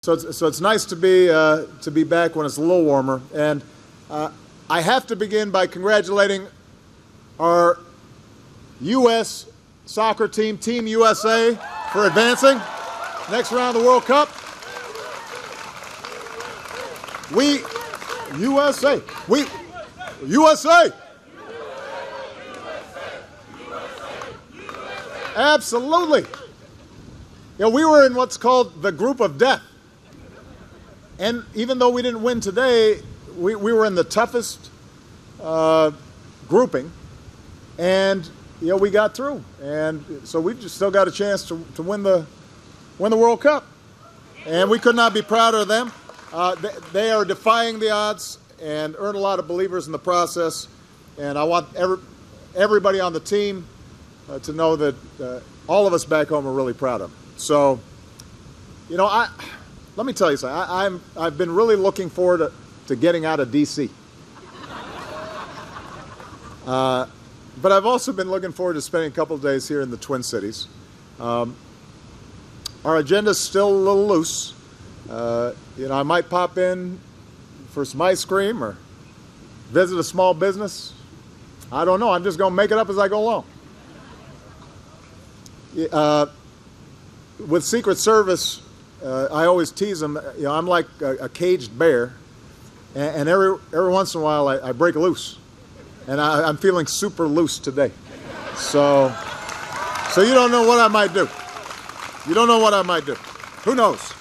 So it's nice to be back when it's a little warmer, and I have to begin by congratulating our U.S. soccer team, Team USA, for advancing next round of the World Cup. USA. Absolutely. You know, we were in what's called the group of death. And even though we didn't win today, we were in the toughest grouping. And, you know, we got through. And so we've just still got a chance to win the World Cup. And we could not be prouder of them. They are defying the odds and earn a lot of believers in the process. And I want everybody on the team to know that all of us back home are really proud of them. So, you know, let me tell you something. I've been really looking forward to getting out of D.C. But I've also been looking forward to spending a couple of days here in the Twin Cities. Our agenda's still a little loose. You know, I might pop in for some ice cream or visit a small business. I don't know. I'm just going to make it up as I go along. With Secret Service, I always tease them. You know, I'm like a caged bear, and every once in a while I break loose, and I'm feeling super loose today. So you don't know what I might do. You don't know what I might do. Who knows?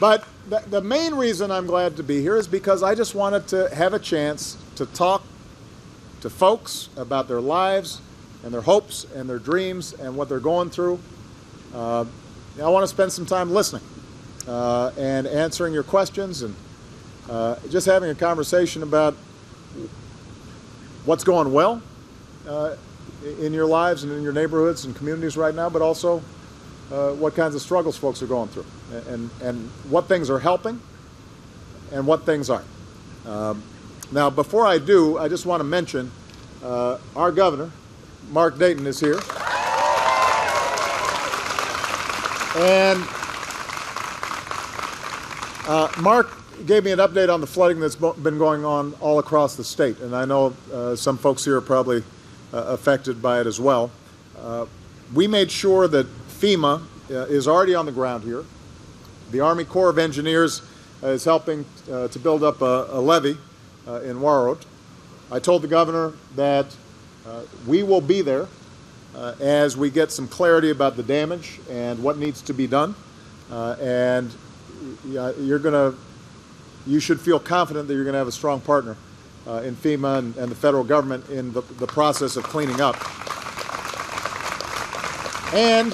But the main reason I'm glad to be here is because I just wanted to have a chance to talk to folks about their lives and their hopes and their dreams and what they're going through. I want to spend some time listening and answering your questions and just having a conversation about what's going well in your lives and in your neighborhoods and communities right now, but also what kinds of struggles folks are going through and what things are helping and what things aren't. Now, before I do, I just want to mention our governor, Mark Dayton, is here. And Mark gave me an update on the flooding that's been going on all across the state. And I know some folks here are probably affected by it as well. We made sure that FEMA is already on the ground here. The Army Corps of Engineers is helping to build up a levee in Warroad. I told the governor that we will be there as we get some clarity about the damage and what needs to be done. And you should feel confident that you're going to have a strong partner in FEMA and the federal government in the process of cleaning up. And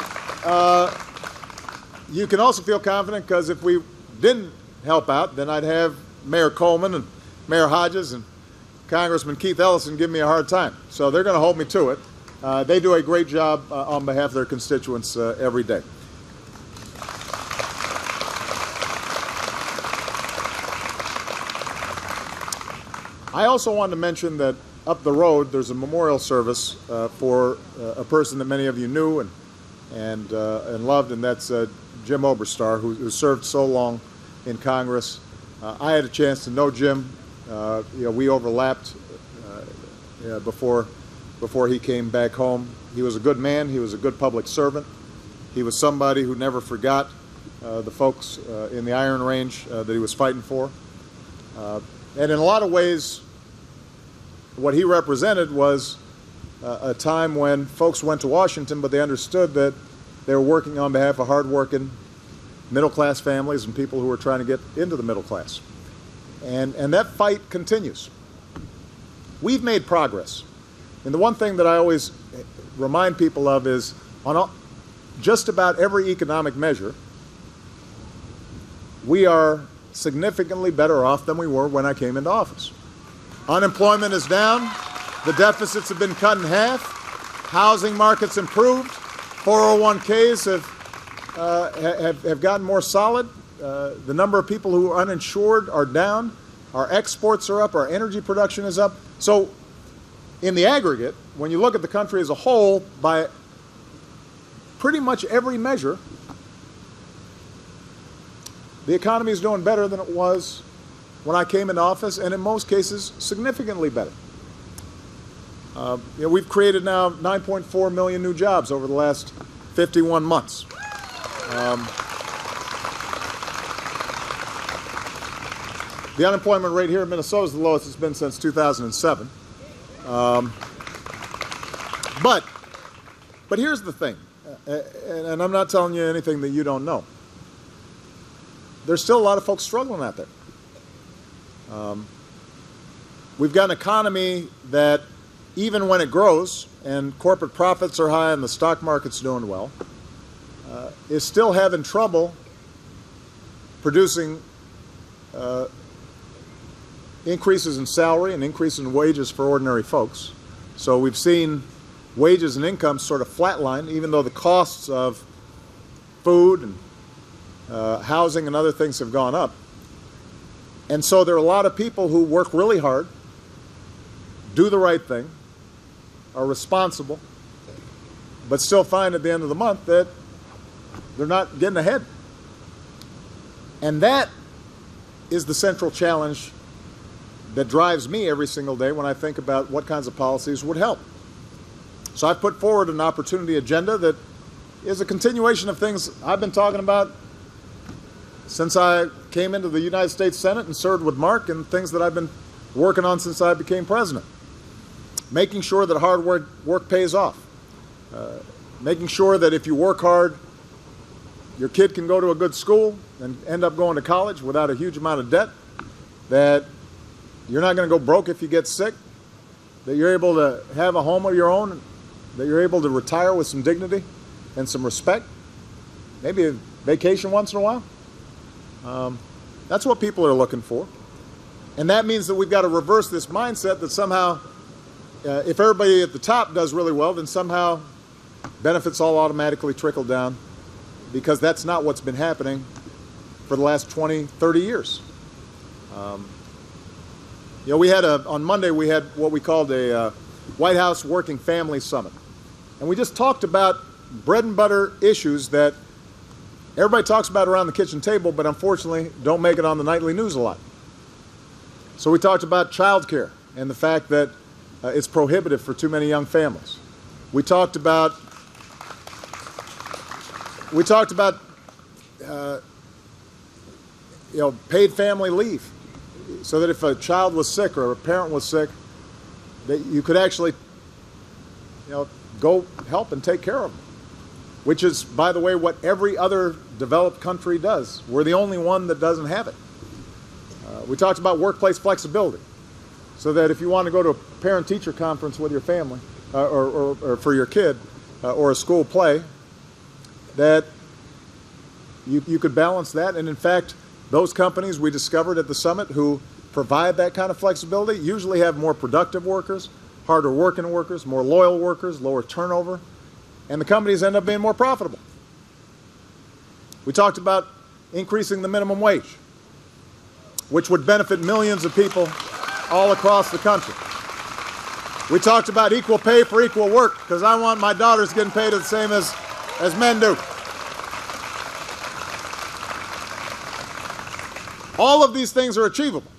you can also feel confident because if we didn't help out, then I'd have Mayor Coleman and Mayor Hodges and Congressman Keith Ellison give me a hard time. So they're going to hold me to it. They do a great job on behalf of their constituents every day. I also wanted to mention that up the road there's a memorial service for a person that many of you knew and loved, and that's Jim Oberstar, who served so long in Congress. I had a chance to know Jim. You know, we overlapped before he came back home. He was a good man. He was a good public servant. He was somebody who never forgot the folks in the Iron Range that he was fighting for. And in a lot of ways, what he represented was a time when folks went to Washington, but they understood that they were working on behalf of hardworking middle-class families and people who were trying to get into the middle class. And that fight continues. We've made progress. And the one thing that I always remind people of is on just about every economic measure, we are significantly better off than we were when I came into office. Unemployment is down. The deficits have been cut in half. Housing markets improved. 401ks have gotten more solid. The number of people who are uninsured are down. Our exports are up. Our energy production is up. So in the aggregate, when you look at the country as a whole, by pretty much every measure, the economy is doing better than it was when I came into office, and in most cases, significantly better. We've created now 9.4 million new jobs over the last 51 months. The unemployment rate here in Minnesota is the lowest it's been since 2007. But here's the thing, and I'm not telling you anything that you don't know. There's still a lot of folks struggling out there. We've got an economy that, even when it grows and corporate profits are high and the stock market's doing well, is still having trouble producing increases in salary and increases in wages for ordinary folks. So we've seen wages and incomes sort of flatline, even though the costs of food and housing and other things have gone up. And so there are a lot of people who work really hard, do the right thing, are responsible, but still find at the end of the month that they're not getting ahead. And that is the central challenge that drives me every single day when I think about what kinds of policies would help. So I've put forward an opportunity agenda that is a continuation of things I've been talking about since I came into the United States Senate and served with Mark, and things that I've been working on since I became president. Making sure that hard work pays off. Making sure that if you work hard, your kid can go to a good school and end up going to college without a huge amount of debt. That you're not going to go broke if you get sick. That you're able to have a home of your own. That you're able to retire with some dignity and some respect. Maybe a vacation once in a while. That's what people are looking for. And that means that we've got to reverse this mindset that somehow, if everybody at the top does really well, then somehow benefits all automatically trickle down, because that's not what's been happening for the last 20, 30 years. We had on Monday, we had what we called a White House Working Family Summit. And we just talked about bread and butter issues that everybody talks about around the kitchen table, but unfortunately don't make it on the nightly news a lot. So we talked about child care and the fact that it's prohibitive for too many young families. We talked about paid family leave, so that if a child was sick or a parent was sick, that you could actually go help and take care of them, which is, by the way, what every other developed country does. We're the only one that doesn't have it. We talked about workplace flexibility, so that if you want to go to a parent-teacher conference with your family or for your kid or a school play, that you could balance that. And in fact, those companies we discovered at the summit who provide that kind of flexibility usually have more productive workers, harder working workers, more loyal workers, lower turnover, and the companies end up being more profitable. We talked about increasing the minimum wage, which would benefit millions of people all across the country. We talked about equal pay for equal work, because I want my daughters getting paid the same as men do. All of these things are achievable.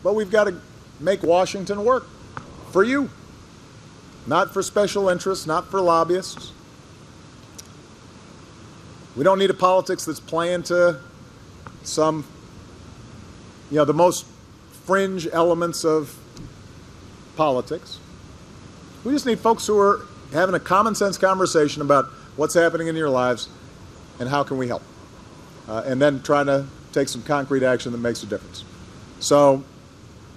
But we've got to make Washington work for you, not for special interests, not for lobbyists. We don't need a politics that's playing to some, the most fringe elements of politics. We just need folks who are having a common sense conversation about what's happening in your lives and how can we help. And then trying to take some concrete action that makes a difference. So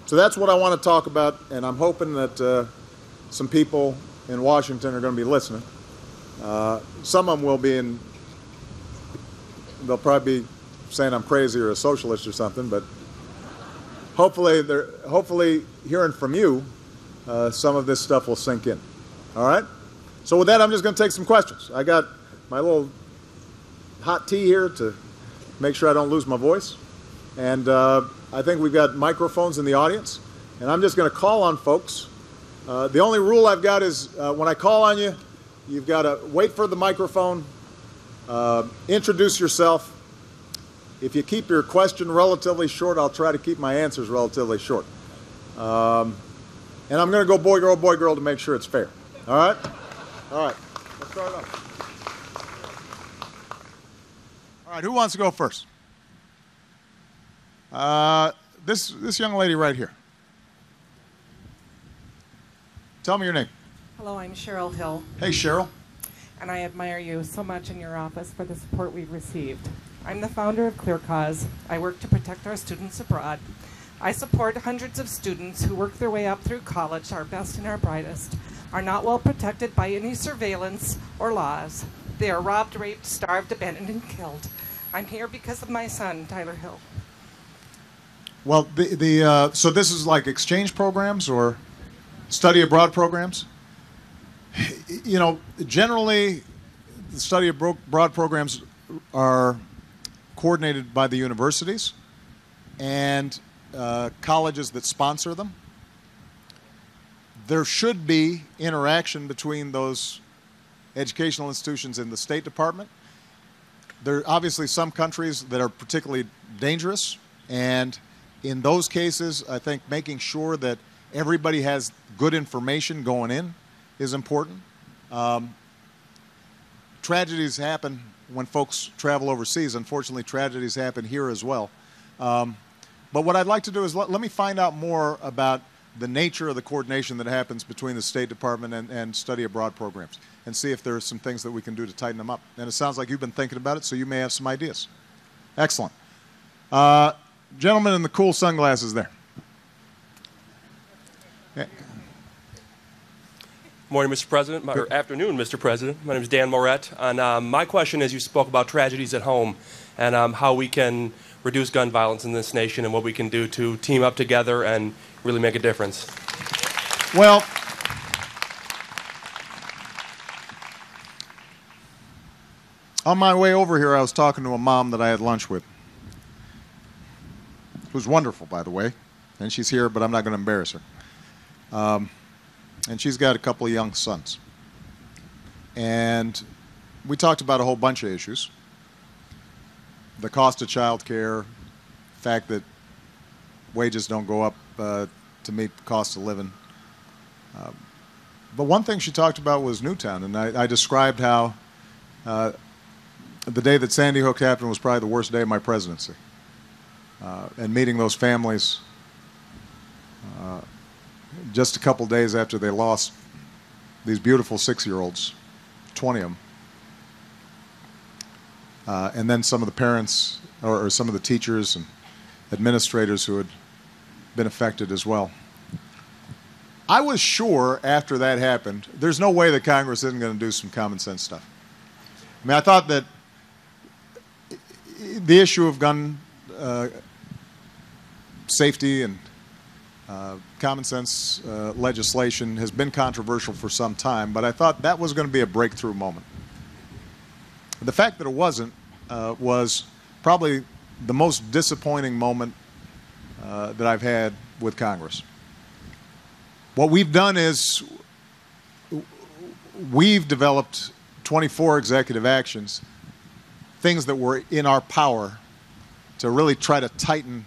that's what I want to talk about, and I'm hoping that some people in Washington are going to be listening. Some of them will be, and they'll probably be saying I'm crazy or a socialist or something, but hopefully hearing from you, some of this stuff will sink in. All right? So with that, I'm just going to take some questions. I got my little hot tea here to make sure I don't lose my voice. And I think we've got microphones in the audience. And I'm just going to call on folks. The only rule I've got is when I call on you, you've got to wait for the microphone, introduce yourself, if you keep your question relatively short, I'll try to keep my answers relatively short. And I'm going to go boy, girl to make sure it's fair. All right? All right. Let's start off. All right, who wants to go first? This young lady right here. Tell me your name. Hello, I'm Cheryl Hill. Hey, Cheryl. And I admire you so much in your office for the support we've received. I'm the founder of Clear Cause. I work to protect our students abroad. I support hundreds of students who work their way up through college, our best and our brightest, are not well protected by any surveillance or laws. They are robbed, raped, starved, abandoned, and killed. I'm here because of my son, Tyler Hill. Well, so this is like exchange programs or study abroad programs? You know, generally, the study abroad programs are coordinated by the universities and colleges that sponsor them. There should be interaction between those educational institutions and the State Department. There are obviously some countries that are particularly dangerous, and in those cases, I think making sure that everybody has good information going in is important. Tragedies happen when folks travel overseas. Unfortunately, tragedies happen here as well. But what I'd like to do is let me find out more about the nature of the coordination that happens between the State Department and study abroad programs and see if there are some things that we can do to tighten them up. And it sounds like you've been thinking about it, so you may have some ideas. Excellent. Gentleman in the cool sunglasses there. Yeah. Morning, Mr. President, or afternoon, Mr. President. My name is Dan Moret, and my question is, you spoke about tragedies at home and how we can reduce gun violence in this nation and what we can do to team up together and really make a difference. Well, on my way over here, I was talking to a mom that I had lunch with, who's wonderful, by the way, and she's here, but I'm not going to embarrass her. And she's got a couple of young sons. And we talked about a whole bunch of issues. The cost of child care, the fact that wages don't go up to meet the cost of living. But one thing she talked about was Newtown, and I described how the day that Sandy Hook happened was probably the worst day of my presidency. And meeting those families just a couple days after they lost these beautiful 6-year-olds, 20 of them. And then some of the parents or some of the teachers and administrators who had been affected as well. I was sure after that happened, there's no way that Congress isn't going to do some common sense stuff. I mean, I thought that the issue of gun safety and common sense legislation has been controversial for some time, but I thought that was going to be a breakthrough moment. The fact that it wasn't was probably the most disappointing moment that I've had with Congress. What we've done is we've developed 24 executive actions, things that were in our power to really try to tighten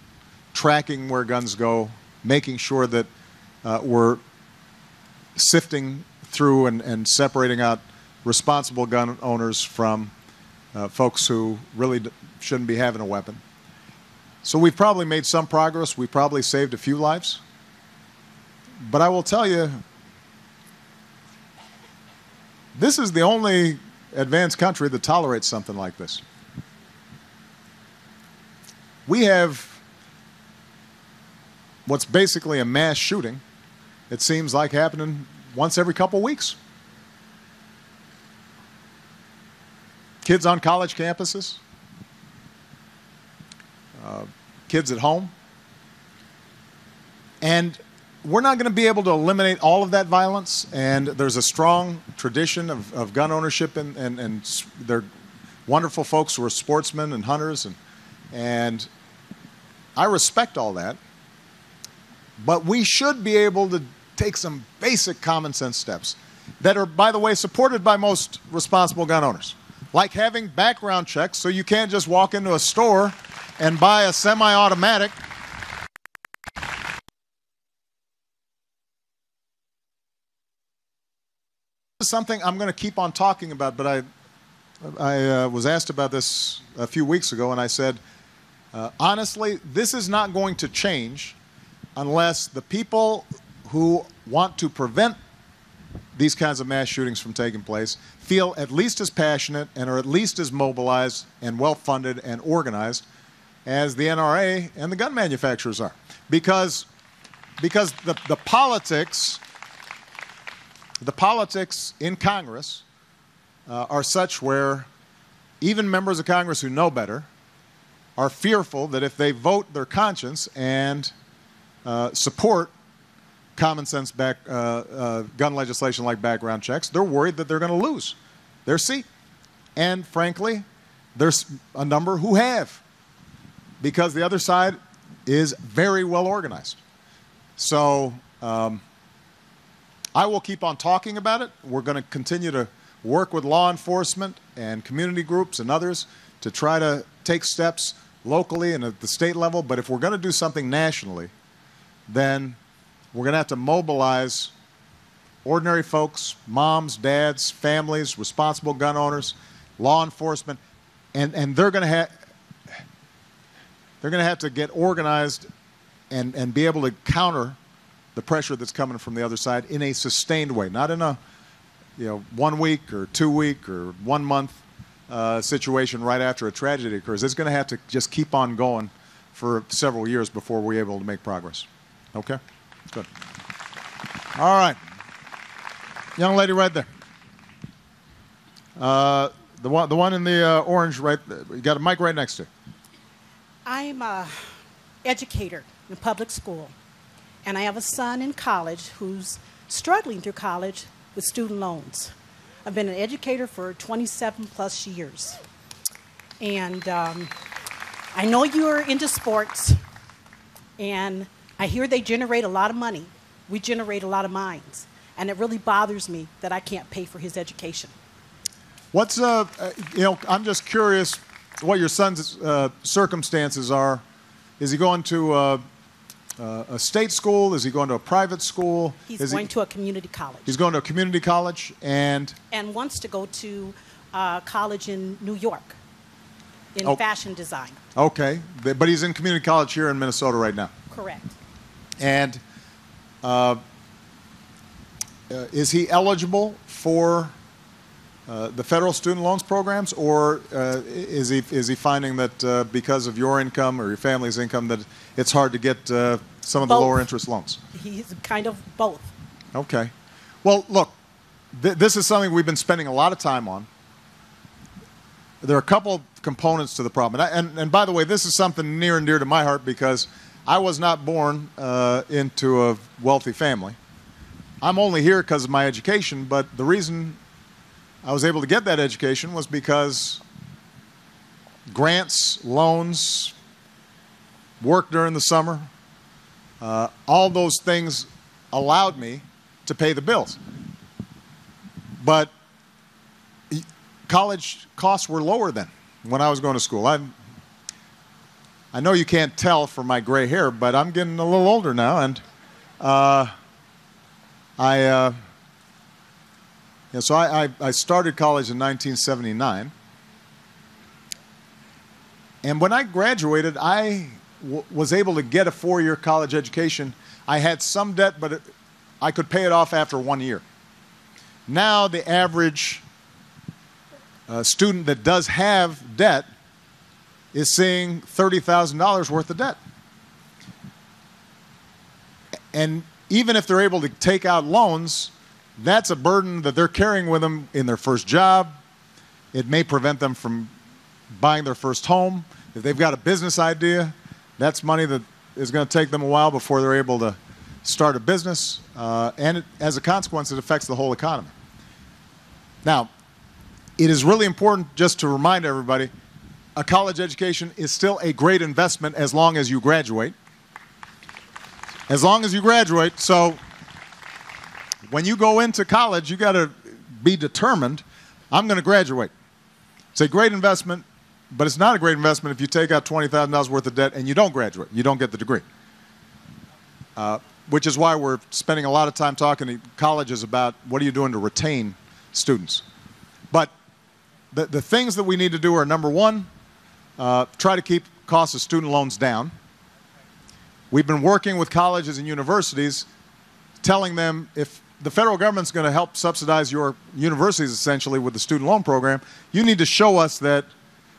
tracking where guns go, making sure that we're sifting through and separating out responsible gun owners from folks who really shouldn't be having a weapon. So we've probably made some progress. We've probably saved a few lives. But I will tell you, this is the only advanced country that tolerates something like this. We have what's basically a mass shooting, it seems like, happening once every couple weeks. Kids on college campuses, kids at home. And we're not going to be able to eliminate all of that violence, and there's a strong tradition of gun ownership, and they're wonderful folks who are sportsmen and hunters, and I respect all that. But we should be able to take some basic common sense steps that are, by the way, supported by most responsible gun owners, like having background checks so you can't just walk into a store and buy a semi-automatic. This is something I'm going to keep on talking about, but I was asked about this a few weeks ago, and I said, honestly, this is not going to change unless the people who want to prevent these kinds of mass shootings from taking place feel at least as passionate and are at least as mobilized and well-funded and organized as the NRA and the gun manufacturers are. Because the politics in Congress are such where even members of Congress who know better are fearful that if they vote their conscience and support common sense gun legislation like background checks, they're worried that they're going to lose their seat. And frankly, there's a number who have, because the other side is very well organized. So I will keep on talking about it. We're going to continue to work with law enforcement and community groups and others to try to take steps locally and at the state level. But if we're going to do something nationally, then we're going to have to mobilize ordinary folks, moms, dads, families, responsible gun owners, law enforcement, and they're going to have to get organized and be able to counter the pressure that's coming from the other side in a sustained way, not in a 1 week or 2 week or 1 month situation right after a tragedy occurs. It's going to have to just keep on going for several years before we're able to make progress. Okay? Good. All right. Young lady right there. The one in the orange right there. You got a mic right next to you. I'm an educator in public school, and I have a son in college who's struggling through college with student loans. I've been an educator for 27 plus years. And I know you're into sports, and I hear they generate a lot of money. We generate a lot of minds. And it really bothers me that I can't pay for his education. What's, I'm just curious what your son's circumstances are. Is he going to a state school? Is he going to a private school? He's going to a community college. He's going to a community college and wants to go to college in New York in fashion design. Okay, but he's in community college here in Minnesota right now. Correct. And is he eligible for the federal student loans programs, or is he finding that because of your income or your family's income that it's hard to get some of the lower interest loans? He's kind of both. Okay. Well, look, this is something we've been spending a lot of time on. There are a couple of components to the problem. And by the way, this is something near and dear to my heart because I was not born into a wealthy family. I'm only here because of my education, but the reason I was able to get that education was because grants, loans, work during the summer, all those things allowed me to pay the bills. But college costs were lower then when I was going to school. I know you can't tell from my gray hair, but I'm getting a little older now, and so I started college in 1979, and when I graduated, I was able to get a 4-year college education. I had some debt, but I could pay it off after 1 year. Now the average student that does have debt is seeing $30,000 worth of debt. And even if they're able to take out loans, that's a burden that they're carrying with them in their first job. It may prevent them from buying their first home. If they've got a business idea, that's money that is going to take them a while before they're able to start a business. And as a consequence, it affects the whole economy. Now, it is really important just to remind everybody, a college education is still a great investment as long as you graduate. As long as you graduate. So when you go into college, you got to be determined, I'm going to graduate. It's a great investment. but it's not a great investment if you take out $20,000 worth of debt and you don't graduate. You don't get the degree. Which is why we're spending a lot of time talking to colleges about what are you doing to retain students. But the things that we need to do are, number one, try to keep costs of student loans down. We've been working with colleges and universities, telling them if the federal government's going to help subsidize your universities essentially with the student loan program, you need to show us that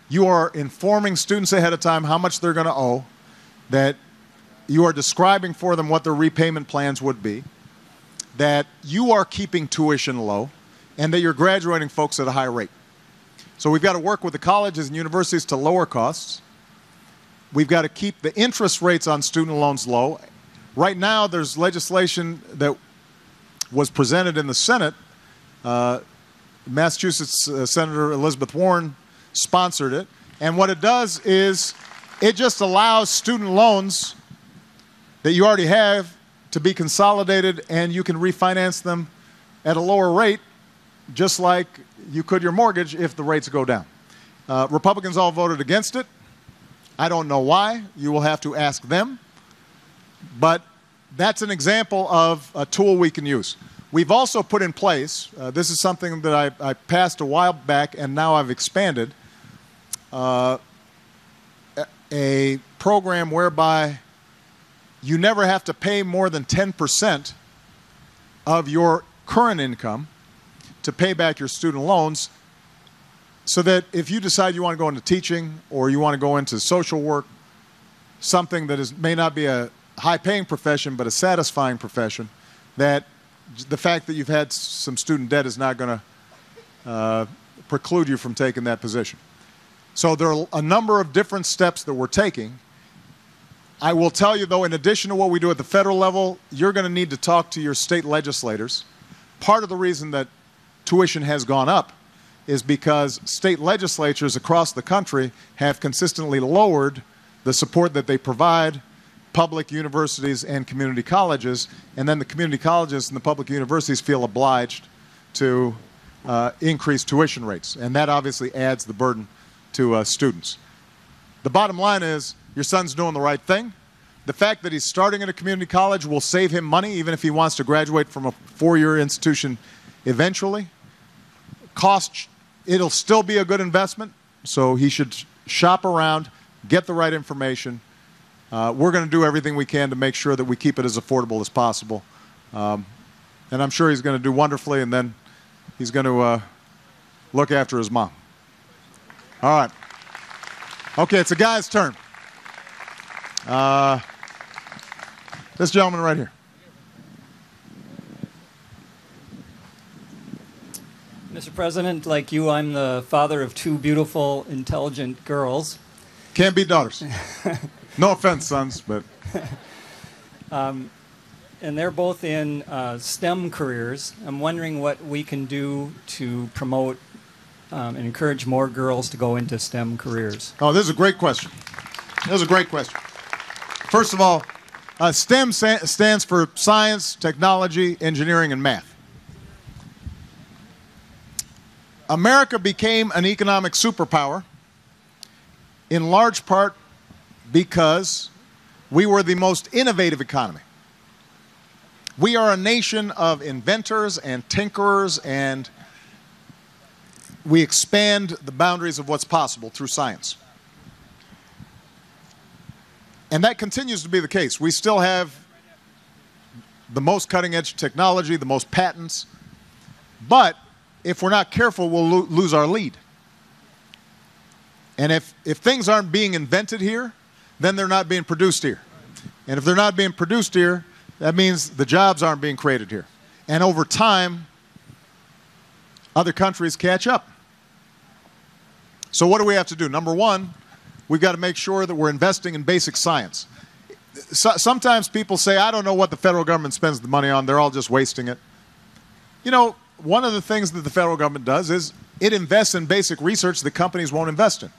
you are informing students ahead of time how much they're going to owe, that you are describing for them what their repayment plans would be, that you are keeping tuition low, and that you're graduating folks at a high rate. So we've got to work with the colleges and universities to lower costs. We've got to keep the interest rates on student loans low. Right now, there's legislation that was presented in the Senate. Massachusetts Senator Elizabeth Warren sponsored it. And what it does is it just allows student loans that you already have to be consolidated, and you can refinance them at a lower rate, just like you could your mortgage if the rates go down. Republicans all voted against it. I don't know why. You will have to ask them. But that's an example of a tool we can use. We've also put in place, this is something that I passed a while back and now I've expanded, a program whereby you never have to pay more than 10% of your current income to pay back your student loans, so that if you decide you want to go into teaching or you want to go into social work, something that may not be a high-paying profession but a satisfying profession, that the fact that you've had some student debt is not going to preclude you from taking that position. So there are a number of different steps that we're taking. I will tell you, though, in addition to what we do at the federal level, you're going to need to talk to your state legislators. Part of the reason that tuition has gone up is because state legislatures across the country have consistently lowered the support that they provide public universities and community colleges, and then the community colleges and the public universities feel obliged to increase tuition rates, and that obviously adds the burden to students. The bottom line is your son's doing the right thing. The fact that he's starting at a community college will save him money even if he wants to graduate from a four-year institution eventually. It'll still be a good investment, so he should shop around, get the right information. We're going to do everything we can to make sure that we keep it as affordable as possible. And I'm sure he's going to do wonderfully, and then he's going to look after his mom. All right. Okay, it's a guy's turn. This gentleman right here. Mr. President, like you, I'm the father of two beautiful, intelligent girls. Can't be daughters. No offense, sons, but... And they're both in STEM careers. I'm wondering what we can do to promote and encourage more girls to go into STEM careers. Oh, this is a great question. This is a great question. First of all, STEM stands for science, technology, engineering, and math. America became an economic superpower in large part because we were the most innovative economy. We are a nation of inventors and tinkerers, and we expand the boundaries of what's possible through science. And that continues to be the case. We still have the most cutting-edge technology, the most patents, but if we're not careful, we'll lose our lead. And if things aren't being invented here, then they're not being produced here. And if they're not being produced here, that means the jobs aren't being created here. And over time, other countries catch up. So what do we have to do? Number one, we've got to make sure that we're investing in basic science. Sometimes people say, I don't know what the federal government spends the money on. They're all just wasting it. You know, one of the things that the federal government does is it invests in basic research that companies won't invest in.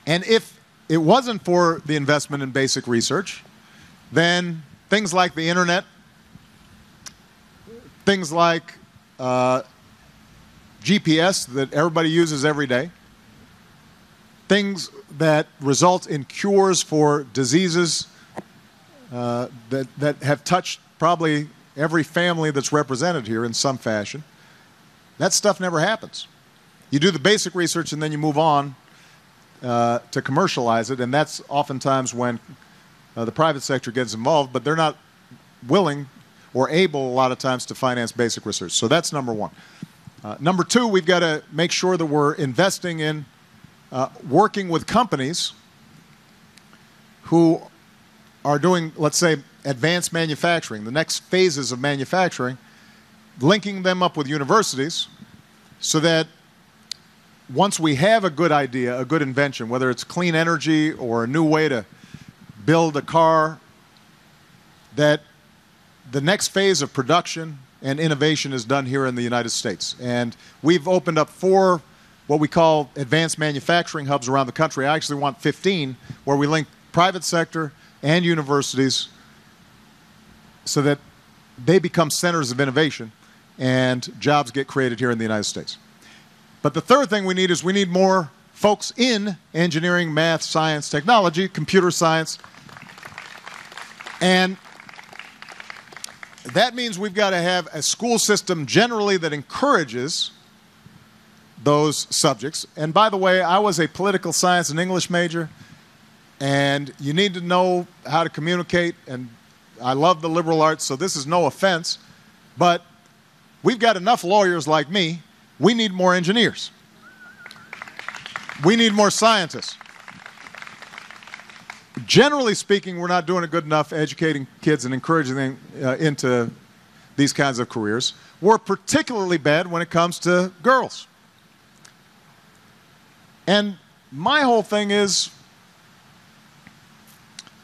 And if it wasn't for the investment in basic research, then things like the internet, things like GPS that everybody uses every day, things that result in cures for diseases that have touched probably every family that's represented here in some fashion. That stuff never happens. You do the basic research and then you move on to commercialize it, and that's oftentimes when the private sector gets involved, but they're not willing or able a lot of times to finance basic research. So that's number one. Number two, we've got to make sure that we're investing in working with companies who are doing, let's say, advanced manufacturing, the next phases of manufacturing, linking them up with universities so that once we have a good idea, a good invention, whether it's clean energy or a new way to build a car, that the next phase of production and innovation is done here in the United States. And we've opened up 4 what we call advanced manufacturing hubs around the country. I actually want 15, where we link private sector and universities so that they become centers of innovation and jobs get created here in the United States. But the third thing we need is we need more folks in engineering, math, science, technology, computer science. And that means we've got to have a school system generally that encourages those subjects. And by the way, I was a political science and English major, and you need to know how to communicate, and I love the liberal arts, so this is no offense, but we've got enough lawyers like me. We need more engineers. We need more scientists. Generally speaking, we're not doing a good enough educating kids and encouraging them into these kinds of careers. We're particularly bad when it comes to girls. And my whole thing is,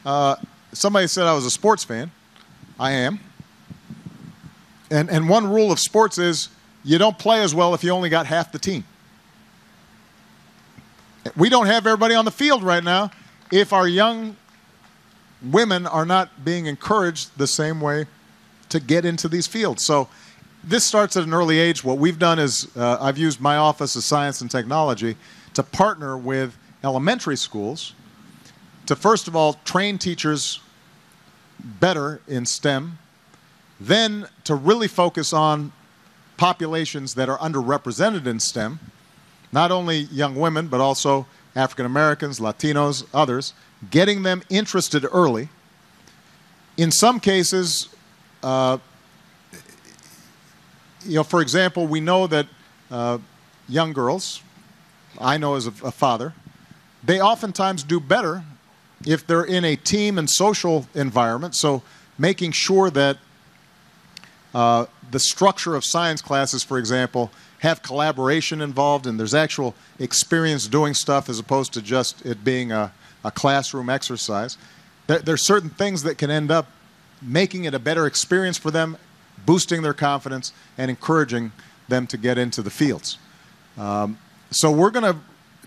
somebody said I was a sports fan. I am. And one rule of sports is you don't play as well if you only got half the team. We don't have everybody on the field right now if our young women are not being encouraged the same way to get into these fields. So this starts at an early age. What we've done is I've used my office of science and technology to partner with elementary schools to, first of all, train teachers better in STEM, then to really focus on populations that are underrepresented in STEM, not only young women, but also African Americans, Latinos, others, getting them interested early. In some cases, for example, we know that young girls, I know as a father, they oftentimes do better if they're in a team and social environment. So making sure that the structure of science classes, for example, have collaboration involved and there's actual experience doing stuff as opposed to just it being a classroom exercise. There's certain things that can end up making it a better experience for them, boosting their confidence, and encouraging them to get into the fields. So we're going to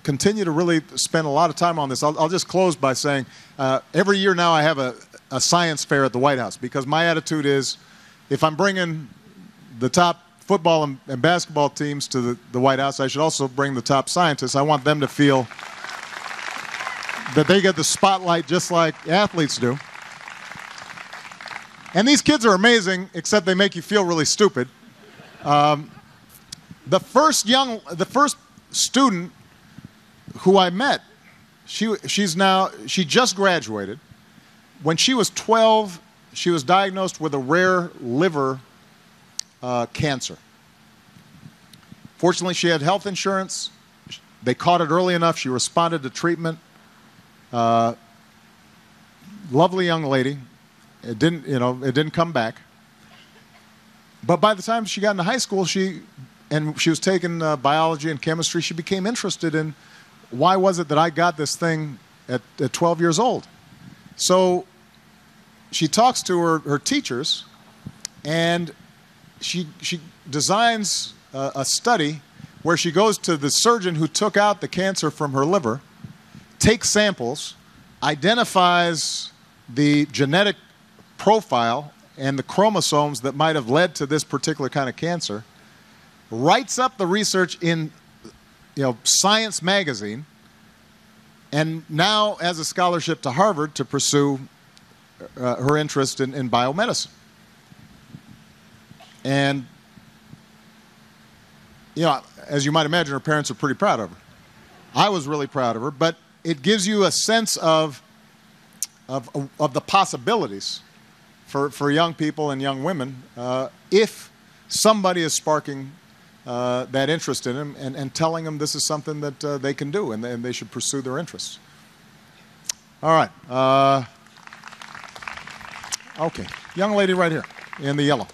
continue to really spend a lot of time on this. I'll just close by saying every year now I have a science fair at the White House, because my attitude is if I'm bringing the top football and basketball teams to the White House, I should also bring the top scientists. I want them to feel that they get the spotlight just like athletes do. And these kids are amazing, except they make you feel really stupid. The first student who I met, she just graduated. When she was 12, she was diagnosed with a rare liver cancer. Fortunately, she had health insurance. They caught it early enough. She responded to treatment. Lovely young lady. It didn't come back. But by the time she got into high school, she was taking biology and chemistry. She became interested in why was it that I got this thing at 12 years old. So she talks to her teachers, and she designs a study where she goes to the surgeon who took out the cancer from her liver, takes samples, identifies the genetic profile and the chromosomes that might have led to this particular kind of cancer, writes up the research in Science magazine, and now has a scholarship to Harvard to pursue her interest in biomedicine. And, you know, as you might imagine, her parents are pretty proud of her. I was really proud of her, but it gives you a sense of the possibilities for young people and young women if somebody is sparking that interest in them and telling them this is something that they can do and they should pursue their interests. All right. Okay. Young lady right here in the yellow.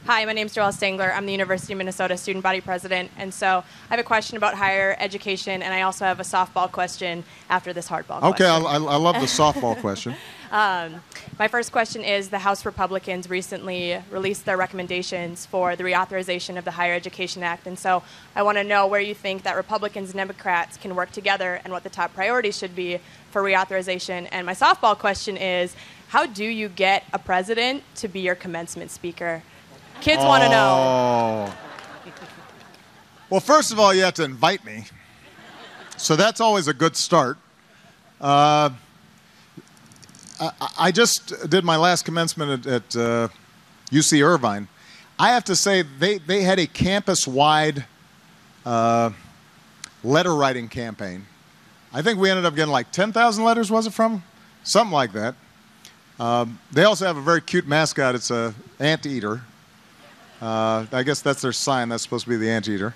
Hi, my name is Joelle Stangler. I'm the University of Minnesota Student Body President, and so I have a question about higher education, and I also have a softball question after this hardball question. Okay, I love the softball question. My first question is, the House Republicans recently released their recommendations for the reauthorization of the Higher Education Act, and so I want to know where you think that Republicans and Democrats can work together and what the top priorities should be for reauthorization. And my softball question is, how do you get a president to be your commencement speaker? Kids want to know. Well, first of all, you have to invite me. So that's always a good start. I just did my last commencement at UC Irvine. I have to say they had a campus-wide letter writing campaign. I think we ended up getting like 10,000 letters, was it from? Something like that. They also have a very cute mascot. It's an anteater. I guess that's their sign. That's supposed to be the anteater.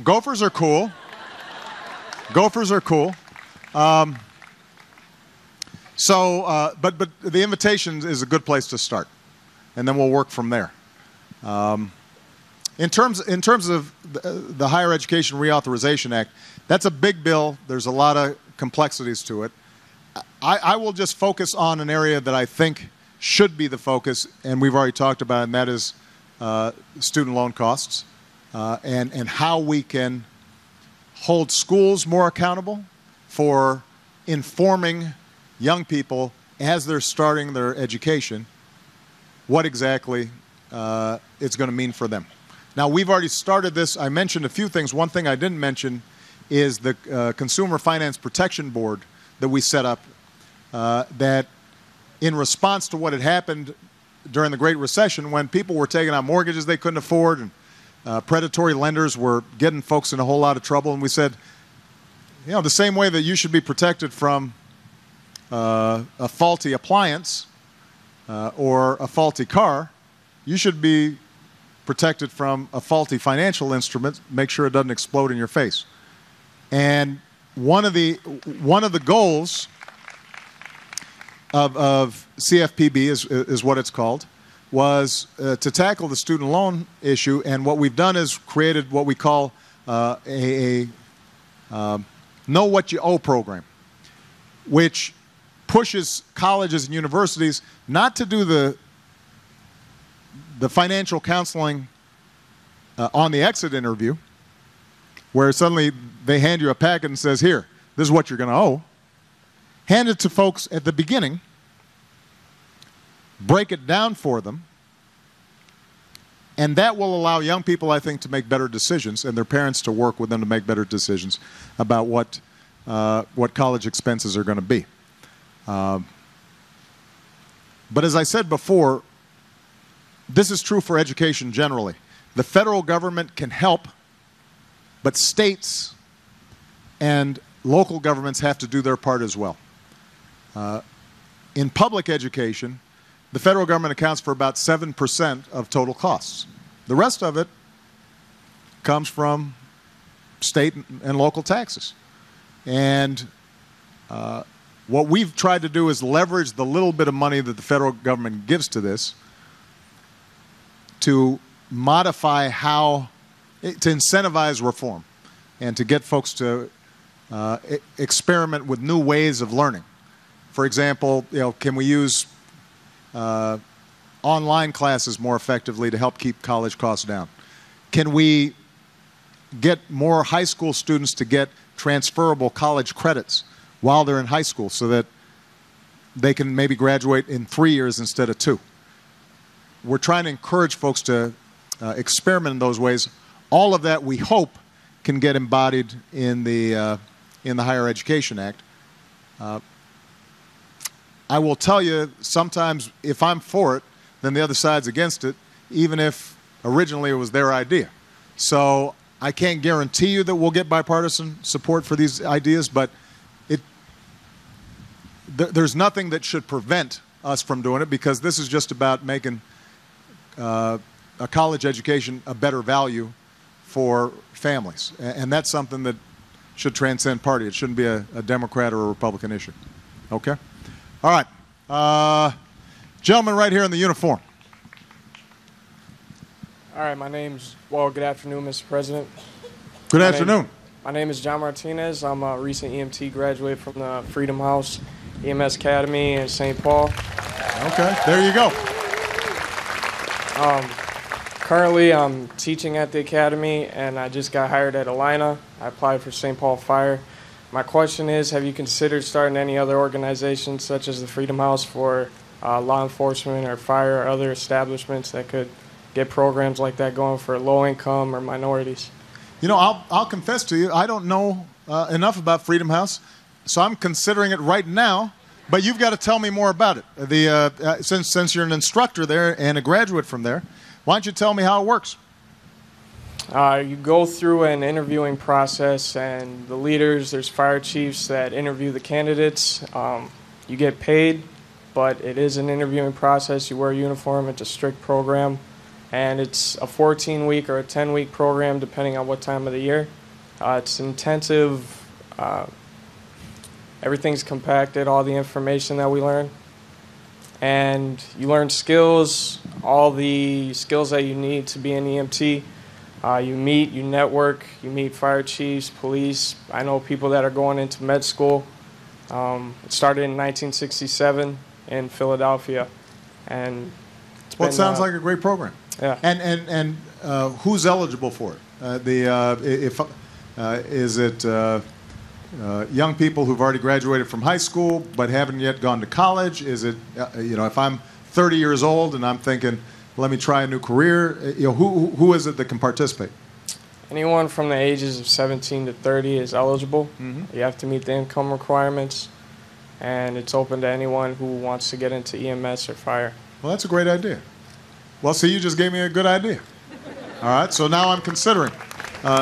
Gophers are cool. Gophers are cool. But the invitation is a good place to start, and then we'll work from there. In terms of the Higher Education Reauthorization Act, that's a big bill. There's a lot of complexities to it. I will just focus on an area that I think should be the focus, and we've already talked about it, and that is student loan costs and how we can hold schools more accountable for informing young people as they're starting their education what exactly it's going to mean for them. Now, we've already started this. I mentioned a few things. One thing I didn't mention is the Consumer Finance Protection Board that we set up that in response to what had happened during the Great Recession when people were taking out mortgages they couldn't afford and predatory lenders were getting folks in a whole lot of trouble. And we said, you know, the same way that you should be protected from a faulty appliance or a faulty car, you should be protected from a faulty financial instrument. Make sure it doesn't explode in your face. And one of the goals of CFPB is what it's called, was to tackle the student loan issue. And what we've done is created what we call a Know What You Owe program, which pushes colleges and universities not to do the financial counseling on the exit interview, where suddenly they hand you a packet and says, here, this is what you're going to owe. Hand it to folks at the beginning, break it down for them, and that will allow young people, I think, to make better decisions and their parents to work with them to make better decisions about what college expenses are going to be. But as I said before, this is true for education generally. The federal government can help, but states and local governments have to do their part as well. In public education, the federal government accounts for about 7% of total costs. The rest of it comes from state and local taxes. And what we've tried to do is leverage the little bit of money that the federal government gives to this to modify to incentivize reform and to get folks to experiment with new ways of learning. For example, can we use online classes more effectively to help keep college costs down? Can we get more high school students to get transferable college credits while they're in high school so that they can maybe graduate in 3 years instead of 2? we're trying to encourage folks to experiment in those ways. All of that, we hope, can get embodied in the Higher Education Act. I will tell you, sometimes if I'm for it, then the other side's against it, even if originally it was their idea. So I can't guarantee you that we'll get bipartisan support for these ideas, but there's nothing that should prevent us from doing it, because this is just about making a college education a better value for families. And that's something that should transcend party. It shouldn't be a Democrat or a Republican issue. Okay? All right. Gentleman right here in the uniform. All right, good afternoon, Mr. President. Good afternoon. My name is John Martinez. I'm a recent EMT graduate from the Freedom House EMS Academy in St. Paul. Okay, there you go. Currently, I'm teaching at the academy, and I just got hired at Alina. I applied for St. Paul Fire. My question is, have you considered starting any other organizations, such as the Freedom House, for law enforcement or fire or other establishments that could get programs like that going for low income or minorities? You know, I'll confess to you, I don't know enough about Freedom House, so I'm considering it right now, but you've got to tell me more about it. Since you're an instructor there and a graduate from there, why don't you tell me how it works? You go through an interviewing process, and the leaders, there's fire chiefs that interview the candidates. You get paid, but it is an interviewing process. You wear a uniform. It's a strict program, and it's a 14-week or a 10-week program, depending on what time of the year. It's intensive. Everything's compacted, all the information that we learn. And you learn skills, all the skills that you need to be an EMT. You meet, you network, you meet fire chiefs, police. I know people that are going into med school. It started in 1967 in Philadelphia. And it sounds like a great program. Yeah. And who's eligible for it? Is it young people who've already graduated from high school but haven't yet gone to college? Is it, if I'm 30 years old and I'm thinking, let me try a new career, who is it that can participate? Anyone from the ages of 17 to 30 is eligible. Mm-hmm. You have to meet the income requirements, and it's open to anyone who wants to get into EMS or fire. Well, that's a great idea. Well, see, you just gave me a good idea. All right, so now I'm considering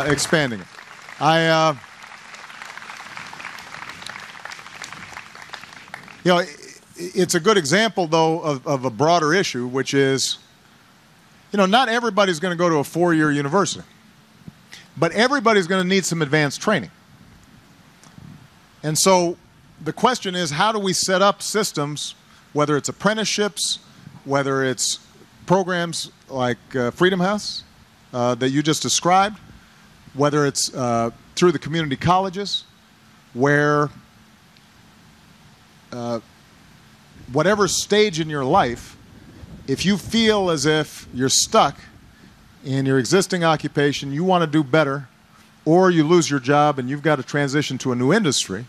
expanding it. It's a good example, though, of a broader issue, which is, not everybody's going to go to a 4-year university, but everybody's going to need some advanced training. And so the question is, how do we set up systems, whether it's apprenticeships, whether it's programs like Freedom House that you just described, whether it's through the community colleges, where whatever stage in your life, if you feel as if you're stuck in your existing occupation, you want to do better, or you lose your job and you've got to transition to a new industry,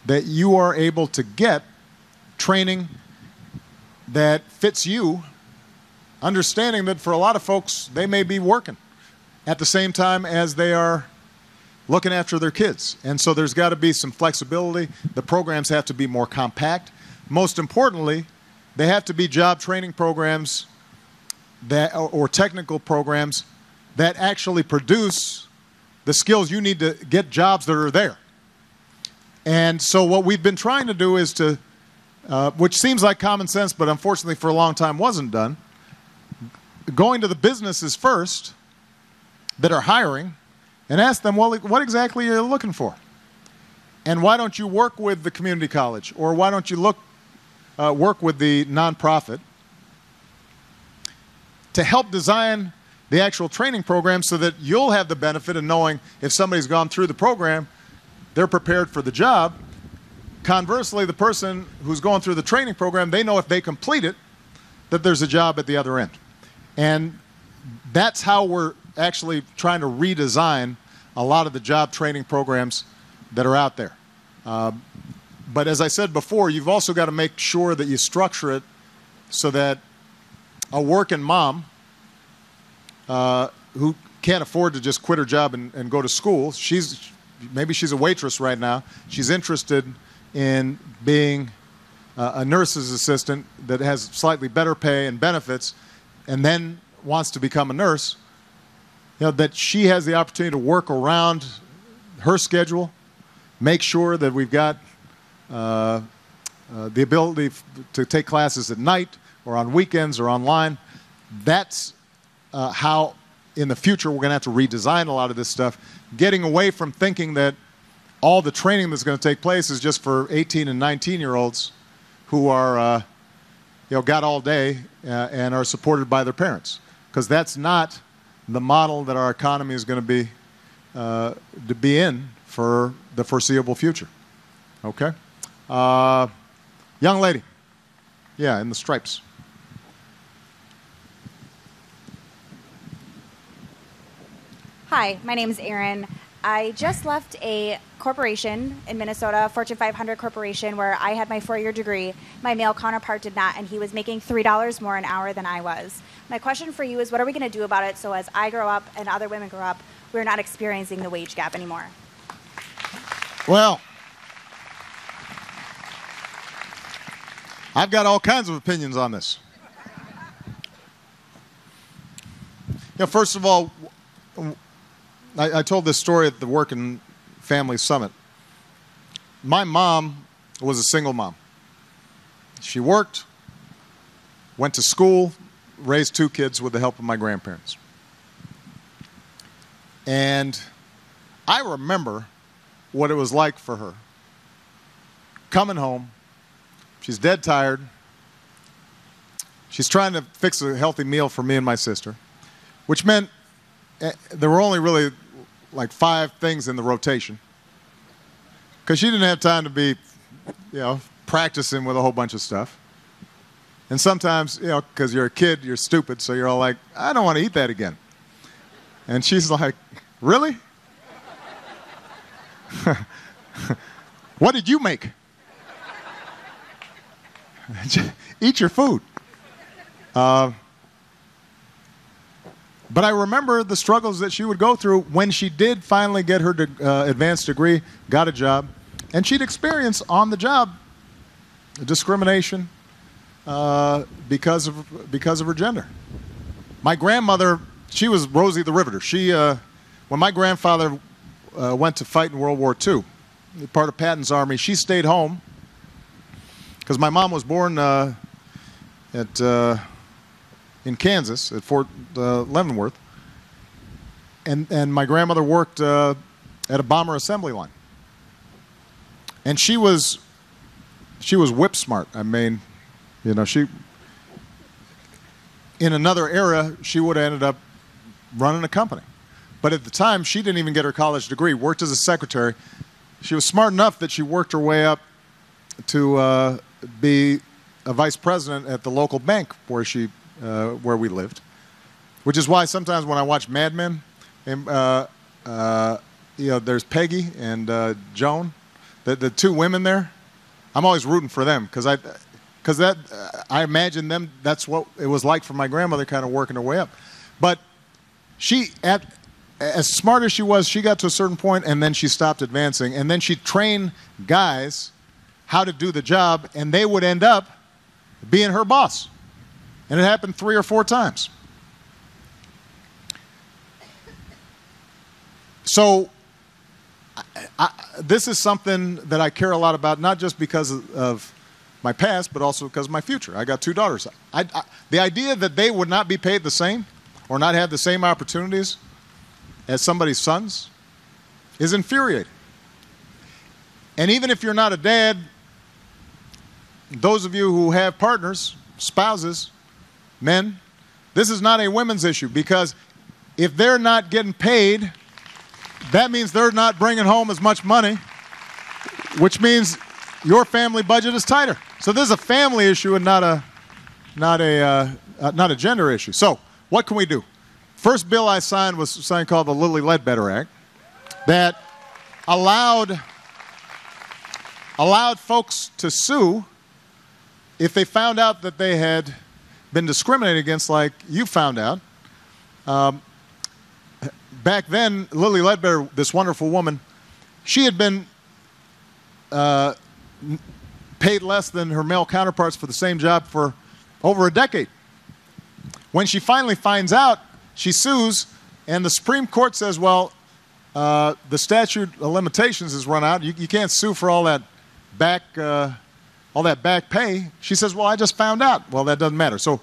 that you are able to get training that fits you, understanding that for a lot of folks, they may be working at the same time as they are looking after their kids. And so there's got to be some flexibility. The programs have to be more compact. Most importantly, they have to be job training programs or technical programs that actually produce the skills you need to get jobs that are there. And so what we've been trying to do is to, which seems like common sense, but unfortunately for a long time wasn't done, going to the businesses first that are hiring and ask them, well, what exactly are you looking for? And why don't you work with the community college? Or why don't you work with the nonprofit to help design the actual training program so that you'll have the benefit of knowing if somebody's gone through the program, they're prepared for the job. Conversely, the person who's going through the training program, they know if they complete it, that there's a job at the other end. And that's how we're actually trying to redesign a lot of the job training programs that are out there. But as I said before, you've also got to make sure that you structure it so that a working mom who can't afford to just quit her job and go to school. Maybe she's a waitress right now. She's interested in being a nurse's assistant that has slightly better pay and benefits, and then wants to become a nurse. That she has the opportunity to work around her schedule, make sure that we've got the ability to take classes at night or on weekends or online. That's how in the future we're going to have to redesign a lot of this stuff, getting away from thinking that all the training that's going to take place is just for 18 and 19-year-olds who are got all day and are supported by their parents, because that's not the model that our economy is going to be in for the foreseeable future. Okay? Young lady. Yeah, in the stripes. Hi, my name is Erin. I just left a corporation in Minnesota, Fortune 500 corporation, where I had my 4-year degree. My male counterpart did not, and he was making $3 more an hour than I was. My question for you is, what are we going to do about it so as I grow up and other women grow up, we're not experiencing the wage gap anymore? Well, I've got all kinds of opinions on this. First of all, I told this story at the Working Family Summit. My mom was a single mom. She worked, went to school, raised 2 kids with the help of my grandparents. And I remember what it was like for her. Coming home, she's dead tired. She's trying to fix a healthy meal for me and my sister, which meant there were only really like 5 things in the rotation, because she didn't have time to be, practicing with a whole bunch of stuff. And sometimes, because you're a kid, you're stupid, so you're all like, I don't want to eat that again. And she's like, really? What did you make? Eat your food. But I remember the struggles that she would go through when she did finally get her advanced degree, got a job, and she'd experience on the job discrimination because of her gender. My grandmother, she was Rosie the Riveter. When my grandfather went to fight in World War II, part of Patton's army, she stayed home because my mom was born in Kansas at Fort Leavenworth, and my grandmother worked at a bomber assembly line. And she was whip smart. I mean, she in another era she would have ended up running a company. But at the time, she didn't even get her college degree, worked as a secretary. She was smart enough that she worked her way up to be a vice president at the local bank where we lived, which is why sometimes when I watch Mad Men, and, there's Peggy and Joan, the 2 women there, I'm always rooting for them because I imagine them. That's what it was like for my grandmother, kind of working her way up. But as smart as she was, she got to a certain point and then she stopped advancing, and then she'd train guys how to do the job, and they would end up being her boss. And it happened 3 or 4 times. So this is something that I care a lot about, not just because of my past, but also because of my future. I got 2 daughters. The idea that they would not be paid the same or not have the same opportunities as somebody's sons is infuriating. And even if you're not a dad, those of you who have partners, spouses, men, this is not a women's issue, because if they're not getting paid, that means they're not bringing home as much money, which means your family budget is tighter. So this is a family issue and not a gender issue. So what can we do? First bill I signed was something called the Lilly Ledbetter Act that allowed folks to sue if they found out that they had been discriminated against like you found out. Back then, Lily Ledbetter, this wonderful woman, she had been paid less than her male counterparts for the same job for over a decade. When she finally finds out, she sues, and the Supreme Court says, well, the statute of limitations has run out. You can't sue for all that back pay. She says, well, I just found out. Well, that doesn't matter. So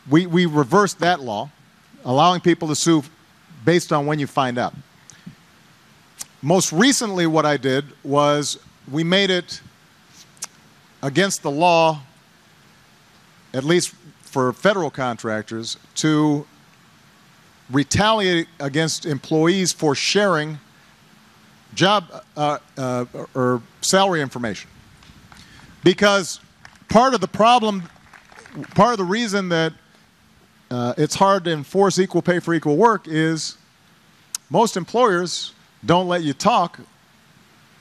we reversed that law, allowing people to sue based on when you find out. Most recently, what I did was we made it against the law, at least for federal contractors, to retaliate against employees for sharing job or salary information. Because part of the problem, part of the reason that it's hard to enforce equal pay for equal work is most employers don't let you talk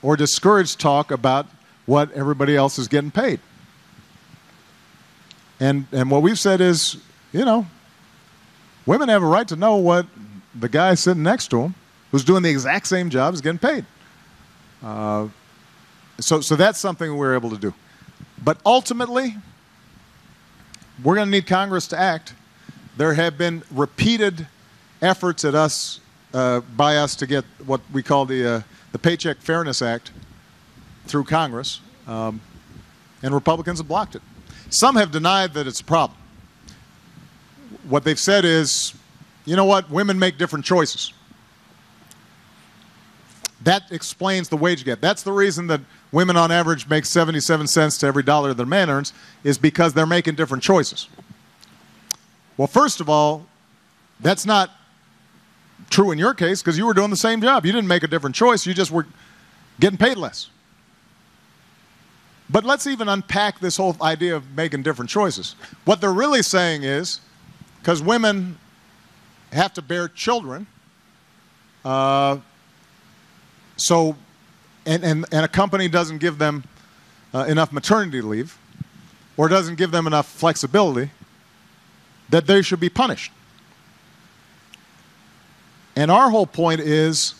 or discourage talk about what everybody else is getting paid. And what we've said is, you know, women have a right to know what the guy sitting next to them, who's doing the exact same job, is getting paid. So that's something we're able to do. But ultimately, we're going to need Congress to act. There have been repeated efforts at us, by us, to get what we call the Paycheck Fairness Act through Congress, and Republicans have blocked it. Some have denied that it's a problem. What they've said is, you know what, women make different choices. That explains the wage gap. That's the reason that women on average make 77 cents to every dollar their man earns, is because they're making different choices. Well, first of all, that's not true in your case, because you were doing the same job. You didn't make a different choice. You just were getting paid less. But let's even unpack this whole idea of making different choices. What they're really saying is, because women have to bear children, and a company doesn't give them enough maternity leave, or doesn't give them enough flexibility, that they should be punished. And our whole point is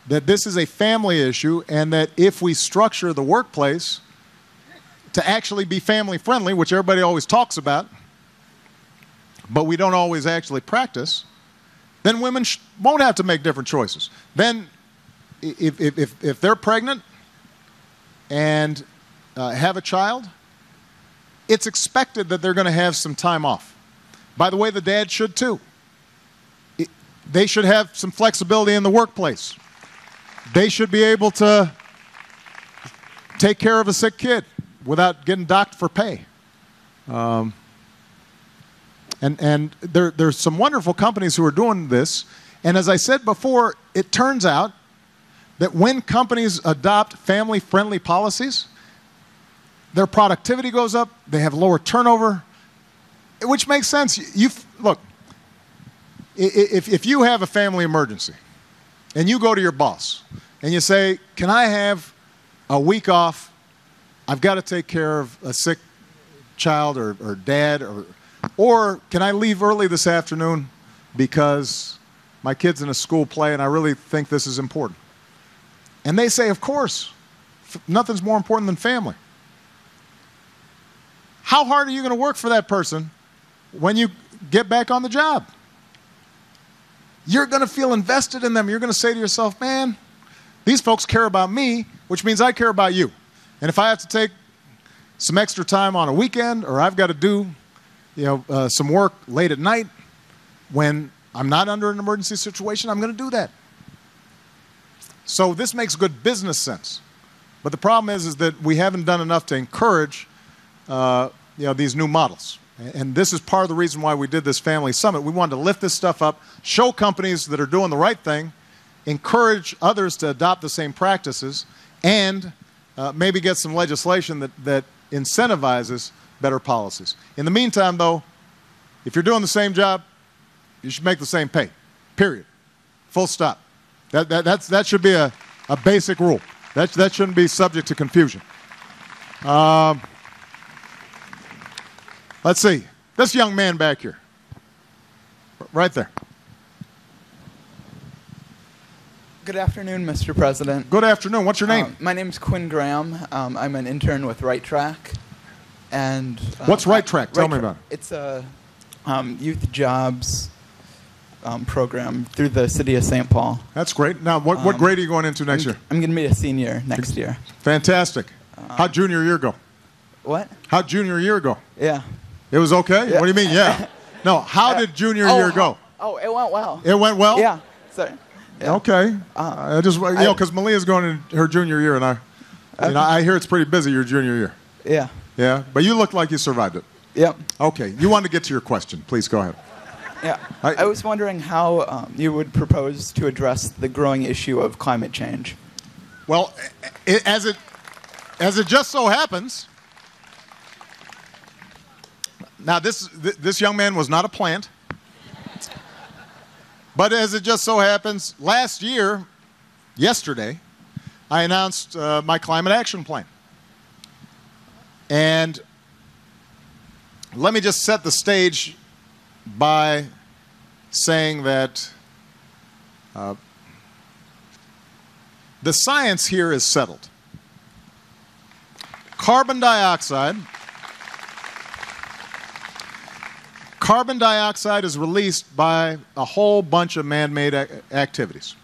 that this is a family issue, and that if we structure the workplace to actually be family friendly, which everybody always talks about, but we don't always actually practice, then women won't have to make different choices. Then if they're pregnant and have a child, it's expected that they're going to have some time off. By the way, the dad should too. They should have some flexibility in the workplace. They should be able to take care of a sick kid without getting docked for pay. And there's some wonderful companies who are doing this. And as I said before, it turns out that when companies adopt family-friendly policies, their productivity goes up, they have lower turnover, which makes sense. Look, if you have a family emergency and you go to your boss and you say, can I have a week off? I've got to take care of a sick child or dad, or can I leave early this afternoon because my kid's in a school play and I really think this is important. And they say, of course, nothing's more important than family. How hard are you going to work for that person when you get back on the job? You're going to feel invested in them. You're going to say to yourself, man, these folks care about me, which means I care about you. And if I have to take some extra time on a weekend, or I've got to do, some work late at night when I'm not under an emergency situation, I'm going to do that. So this makes good business sense. But the problem is that we haven't done enough to encourage, these new models. And this is part of the reason why we did this family summit. We wanted to lift this stuff up, show companies that are doing the right thing, encourage others to adopt the same practices, and maybe get some legislation that incentivizes better policies. In the meantime, though, if you're doing the same job, you should make the same pay, period. Full stop. That should be a basic rule. That shouldn't be subject to confusion. Let's see. This young man back here. Right there. Good afternoon, Mr. President. Good afternoon. What's your name? My name's Quinn Graham. I'm an intern with Right Track. And what's Right Track? Tell me about it. It's a youth jobs program through the city of St. Paul. That's great. Now, what grade are you going into next year? I'm going to be a senior next year. Fantastic. How'd junior year go? What? How'd junior year go? Yeah. It was okay? Yeah. What do you mean, yeah? No, how did junior year go? It went well. It went well? Yeah. Sorry. Yeah. Okay. Because Malia's going in her junior year, and I hear it's pretty busy your junior year. Yeah. Yeah, but you look like you survived it. Yep. Okay, you wanted to get to your question. Please go ahead. Yeah. I was wondering how you would propose to address the growing issue of climate change. Well, as it just so happens, now this young man was not a plant, but as it just so happens, yesterday, I announced my climate action plan. And let me just set the stage by saying that the science here is settled. Carbon dioxide is released by a whole bunch of man-made activities.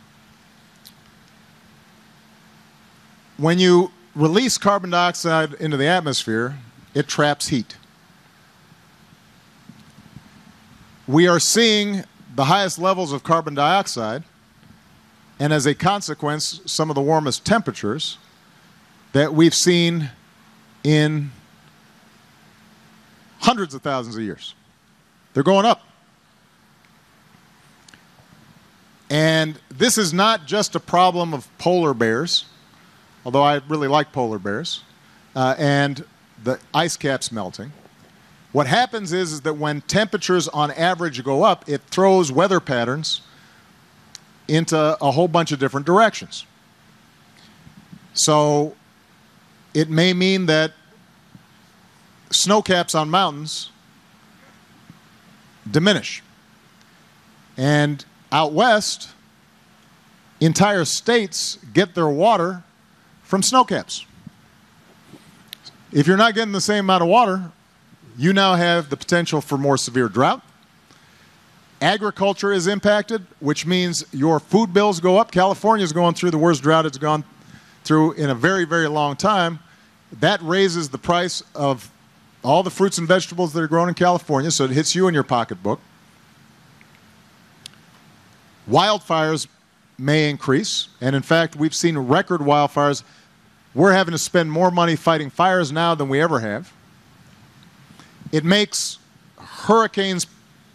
When you release carbon dioxide into the atmosphere, it traps heat. We are seeing the highest levels of carbon dioxide, and as a consequence, some of the warmest temperatures that we've seen in hundreds of thousands of years. They're going up. And this is not just a problem of polar bears, although I really like polar bears, and the ice caps melting. What happens is that when temperatures on average go up, it throws weather patterns into a whole bunch of different directions. So it may mean that snow caps on mountains diminish. And out west, entire states get their water from snow caps. If you're not getting the same amount of water, you now have the potential for more severe drought. Agriculture is impacted, which means your food bills go up. California is going through the worst drought it's gone through in a very, very long time. That raises the price of all the fruits and vegetables that are grown in California, so it hits you in your pocketbook. Wildfires may increase, and in fact, we've seen record wildfires. We're having to spend more money fighting fires now than we ever have. It makes hurricanes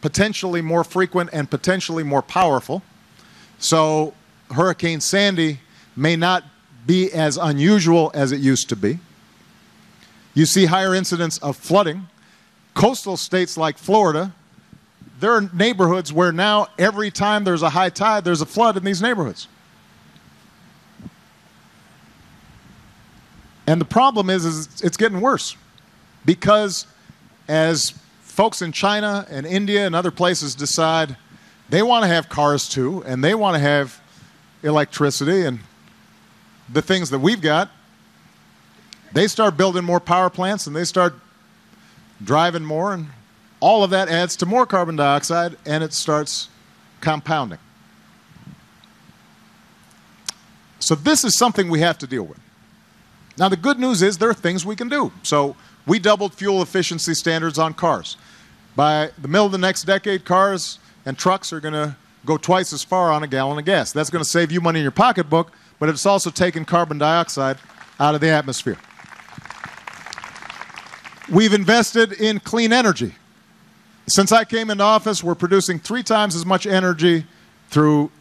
potentially more frequent and potentially more powerful. So Hurricane Sandy may not be as unusual as it used to be. You see higher incidence of flooding. Coastal states like Florida, there are neighborhoods where now every time there's a high tide, there's a flood in these neighborhoods. And the problem is it's getting worse because as folks in China and India and other places decide they want to have cars too, and they want to have electricity and the things that we've got, they start building more power plants and they start driving more, and all of that adds to more carbon dioxide, and it starts compounding. So this is something we have to deal with. Now the good news is there are things we can do. So we doubled fuel efficiency standards on cars. By the middle of the next decade, cars and trucks are going to go twice as far on a gallon of gas. That's going to save you money in your pocketbook, but it's also taken carbon dioxide out of the atmosphere. We've invested in clean energy. Since I came into office, we're producing 3 times as much energy through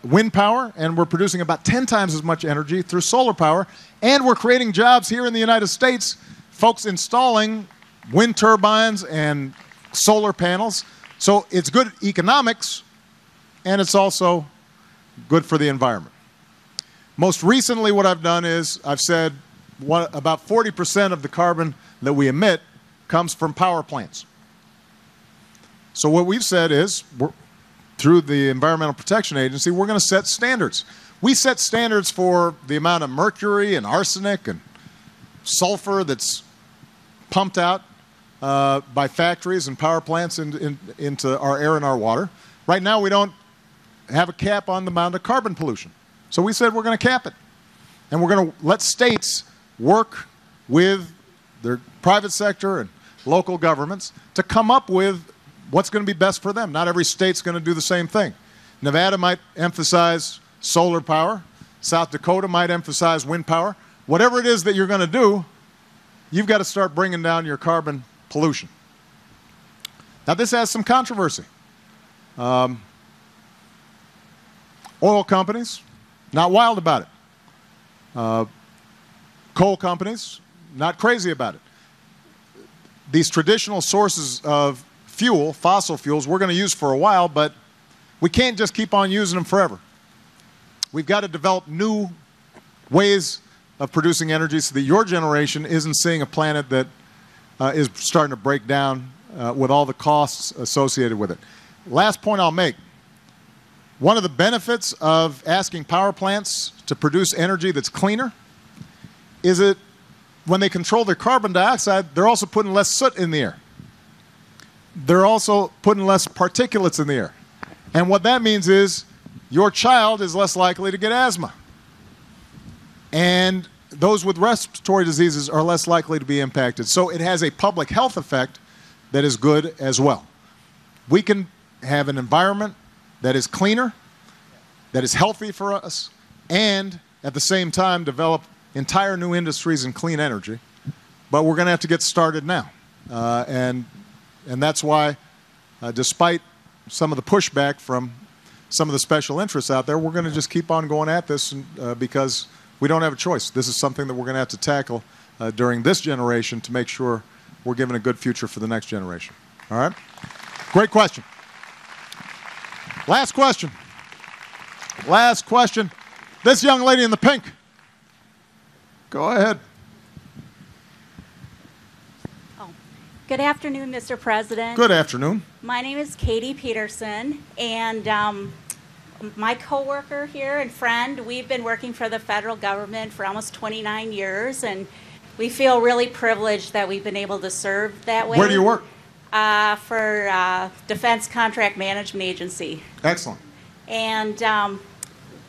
wind power, and we're producing about 10 times as much energy through solar power, and we're creating jobs here in the United States, folks installing wind turbines and solar panels. So it's good economics, and it's also good for the environment. Most recently, what I've done is I've said about 40% of the carbon that we emit comes from power plants. So what we've said is, through the Environmental Protection Agency, we're going to set standards. We set standards for the amount of mercury and arsenic and sulfur that's pumped out by factories and power plants into our air and our water. Right now, we don't have a cap on the amount of carbon pollution. So we said we're going to cap it. And we're going to let states work with their private sector and local governments to come up with what's going to be best for them. Not every state's going to do the same thing. Nevada might emphasize solar power. South Dakota might emphasize wind power. Whatever it is that you're going to do, you've got to start bringing down your carbon pollution. Now, this has some controversy. Oil companies, not wild about it. Coal companies, not crazy about it. These traditional sources of fuel, fossil fuels, we're going to use for a while, but we can't just keep on using them forever. We've got to develop new ways of producing energy so that your generation isn't seeing a planet that is starting to break down with all the costs associated with it. Last point I'll make. One of the benefits of asking power plants to produce energy that's cleaner is that when they control their carbon dioxide, they're also putting less soot in the air. They're also putting less particulates in the air. And what that means is your child is less likely to get asthma. And those with respiratory diseases are less likely to be impacted. So it has a public health effect that is good as well. We can have an environment that is cleaner, that is healthy for us, and at the same time develop entire new industries in clean energy. But we're going to have to get started now. And that's why, despite some of the pushback from some of the special interests out there, we're going to just keep on going at this because we don't have a choice. This is something that we're going to have to tackle during this generation to make sure we're giving a good future for the next generation. All right? Great question. Last question. Last question. This young lady in the pink. Go ahead. Good afternoon, Mr. President. Good afternoon. My name is Katie Peterson, and my coworker here and friend, we've been working for the federal government for almost 29 years, and we feel really privileged that we've been able to serve that way. Where do you work? For Defense Contract Management Agency. Excellent. And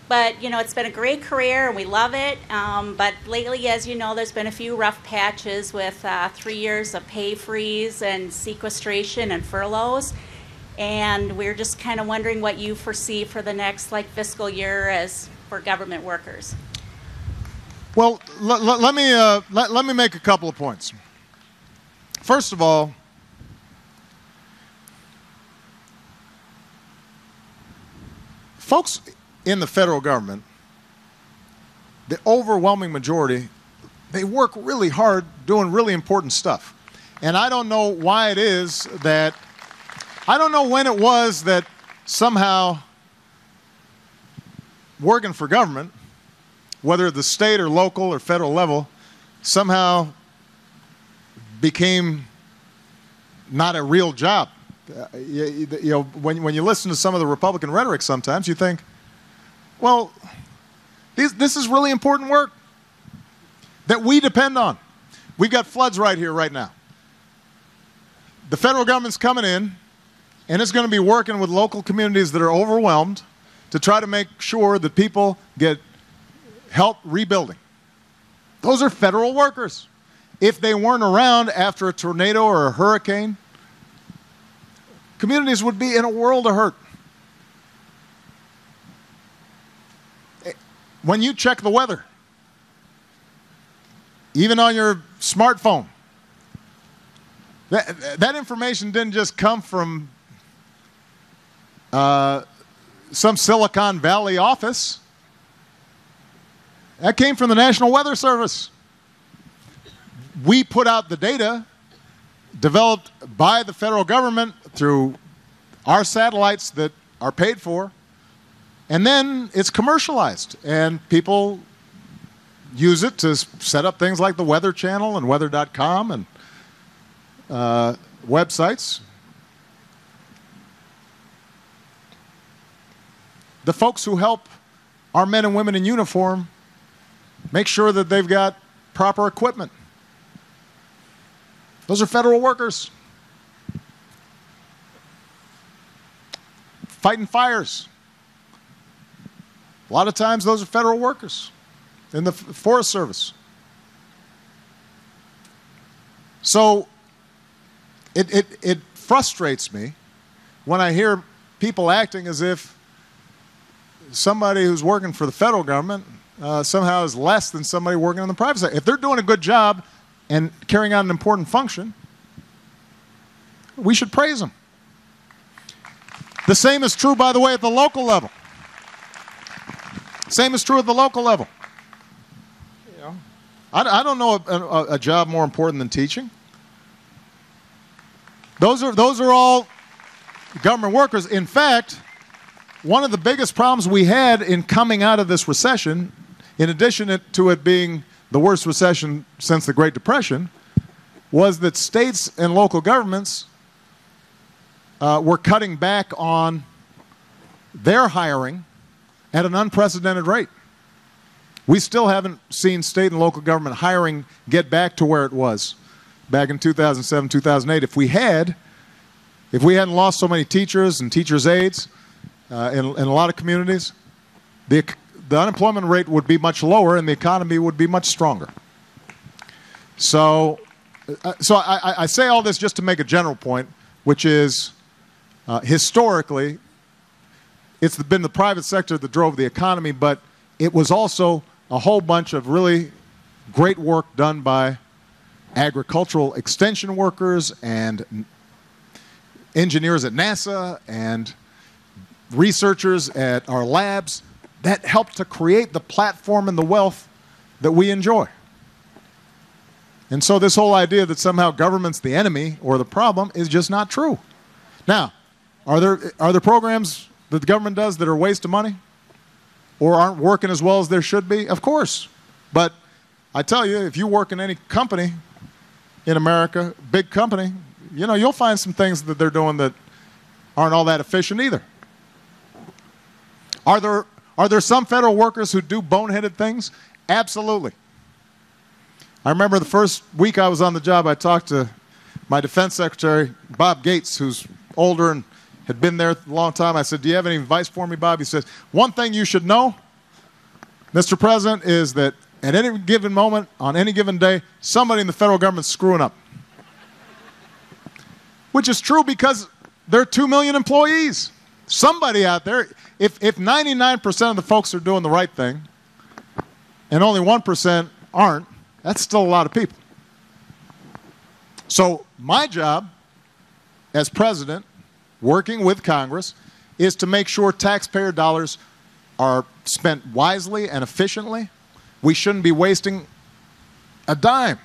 but, you know, it's been a great career, and we love it. But lately, as you know, there's been a few rough patches with 3 years of pay freeze and sequestration and furloughs. And we're just kind of wondering what you foresee for the next, fiscal year as for government workers. Well, let me make a couple of points. First of all, folks in the federal government, the overwhelming majority, they work really hard doing really important stuff. And I don't know why it is that, I don't know when it was that somehow working for government, whether at the state or local or federal level, somehow became not a real job. You know, when you listen to some of the Republican rhetoric sometimes, you think, well, this is really important work that we depend on. We've got floods right here, right now. The federal government's coming in, and it's going to be working with local communities that are overwhelmed to try to make sure that people get help rebuilding. Those are federal workers. If they weren't around after a tornado or a hurricane, communities would be in a world of hurt. When you check the weather, even on your smartphone, that information didn't just come from some Silicon Valley office. That came from the National Weather Service. We put out the data developed by the federal government through our satellites that are paid for, and then it's commercialized, and people use it to set up things like the Weather Channel and weather.com and websites. the folks who help our men and women in uniform make sure that they've got proper equipment. Those are federal workers. Fighting fires. A lot of times those are federal workers in the Forest Service. So it frustrates me when I hear people acting as if somebody who's working for the federal government somehow is less than somebody working in the private sector. If they're doing a good job and carrying out an important function, we should praise them. The same is true, by the way, at the local level. Same is true at the local level. Yeah. I don't know a job more important than teaching. Those are all government workers. In fact, one of the biggest problems we had in coming out of this recession, in addition to it being the worst recession since the Great Depression, was that states and local governments were cutting back on their hiring at an unprecedented rate. We still haven't seen state and local government hiring get back to where it was back in 2007, 2008. If we hadn't lost so many teachers and teachers' aides in a lot of communities, the unemployment rate would be much lower and the economy would be much stronger. So I say all this just to make a general point, which is historically, it's been the private sector that drove the economy, but it was also a whole bunch of really great work done by agricultural extension workers and engineers at NASA and researchers at our labs that helped to create the platform and the wealth that we enjoy. And so this whole idea that somehow government's the enemy or the problem is just not true. Now, are there programs that the government does that are a waste of money or aren't working as well as there should be? Of course. But I tell you, if you work in any company in America, big company, you know, you'll find some things that they're doing that aren't all that efficient either. Are there some federal workers who do boneheaded things? Absolutely. I remember the first week I was on the job, I talked to my defense secretary, Bob Gates, who's older and had been there a long time. I said, do you have any advice for me, Bob? He says, one thing you should know, Mr. President, is that at any given moment, on any given day, somebody in the federal government's screwing up. Which is true because there are 2 million employees. Somebody out there, if 99% of the folks are doing the right thing and only 1% aren't, that's still a lot of people. So my job as president, working with Congress, is to make sure taxpayer dollars are spent wisely and efficiently. We shouldn't be wasting a dime.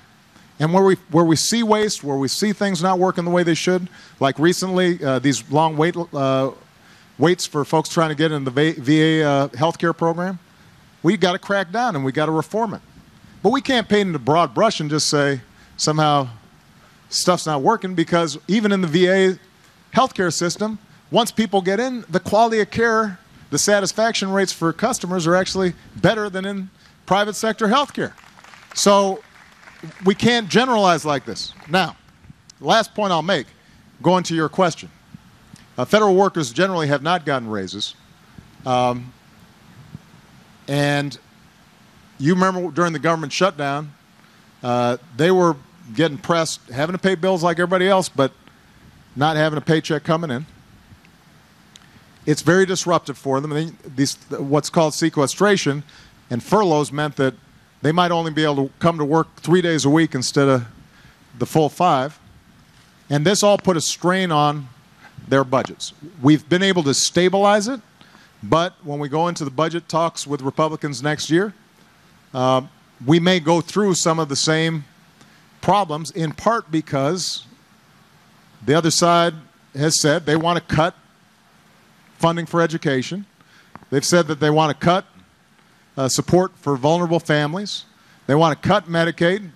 And where we see waste, where we see things not working the way they should, like recently, these long waits for folks trying to get in the VA healthcare program, we've got to crack down and we've got to reform it. But we can't paint in a broad brush and just say somehow stuff's not working, because even in the VA healthcare system, once people get in, the quality of care, the satisfaction rates for customers are actually better than in private sector healthcare. So we can't generalize like this. Now, last point I'll make, going to your question. Federal workers generally have not gotten raises. And you remember during the government shutdown, they were getting pressed, having to pay bills like everybody else, but not having a paycheck coming in. It's very disruptive for them. What's called sequestration and furloughs meant that they might only be able to come to work 3 days a week instead of the full 5. And this all put a strain on their budgets. We've been able to stabilize it, but when we go into the budget talks with Republicans next year, we may go through some of the same problems, in part because the other side has said they want to cut funding for education. They've said that they want to cut support for vulnerable families. They want to cut Medicaid,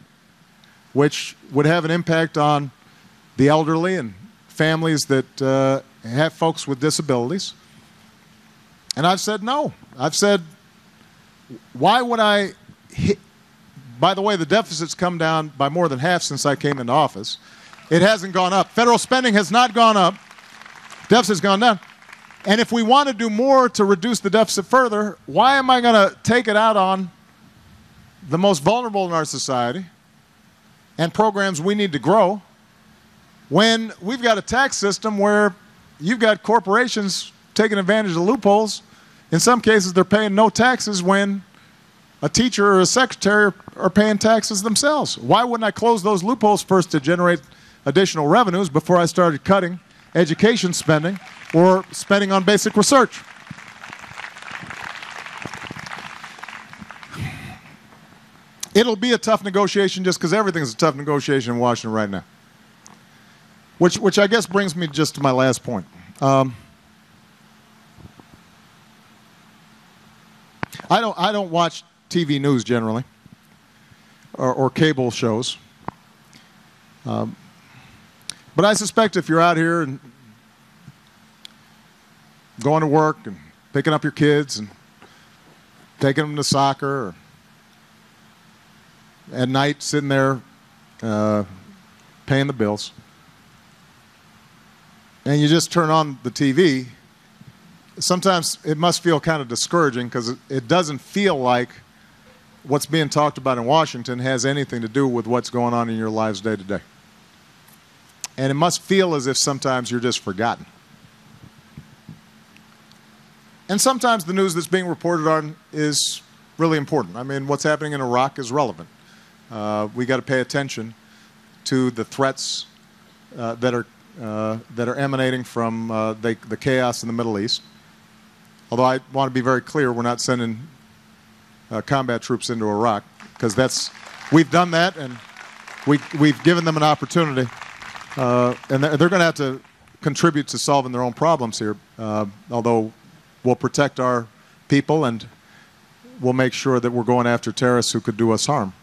which would have an impact on the elderly and families that have folks with disabilities. And I've said no. I've said, why would I hit? By the way, the deficit's come down by more than half since I came into office. It hasn't gone up. Federal spending has not gone up. Deficit's gone down. And if we want to do more to reduce the deficit further, why am I going to take it out on the most vulnerable in our society and programs we need to grow when we've got a tax system where you've got corporations taking advantage of loopholes? In some cases, they're paying no taxes when a teacher or a secretary are paying taxes themselves. Why wouldn't I close those loopholes first to generate additional revenues before I started cutting education spending or spending on basic research? It'll be a tough negotiation just because everything's a tough negotiation in Washington right now. Which I guess brings me just to my last point. I don't watch TV news generally or cable shows. But I suspect if you're out here and going to work and picking up your kids and taking them to soccer, or at night sitting there paying the bills, and you just turn on the TV, sometimes it must feel kind of discouraging because it doesn't feel like what's being talked about in Washington has anything to do with what's going on in your lives day to day. And it must feel as if sometimes you're just forgotten. And sometimes the news that's being reported on is really important. I mean, what's happening in Iraq is relevant. We got to pay attention to the threats that are emanating from the chaos in the Middle East. Although I want to be very clear, we're not sending combat troops into Iraq because we've done that, and we've given them an opportunity, and they're going to have to contribute to solving their own problems here. Although we'll protect our people and we'll make sure that we're going after terrorists who could do us harm.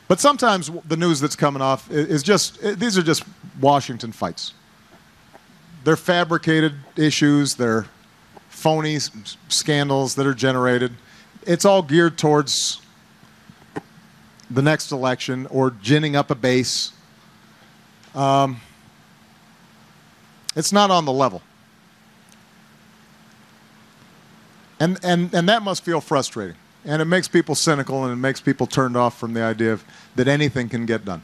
But sometimes the news that's coming off is these are just Washington fights. They're fabricated issues, they're phony scandals that are generated. It's all geared towards the next election or ginning up a base. It's not on the level. And that must feel frustrating. And it makes people cynical, and it makes people turned off from the idea that anything can get done.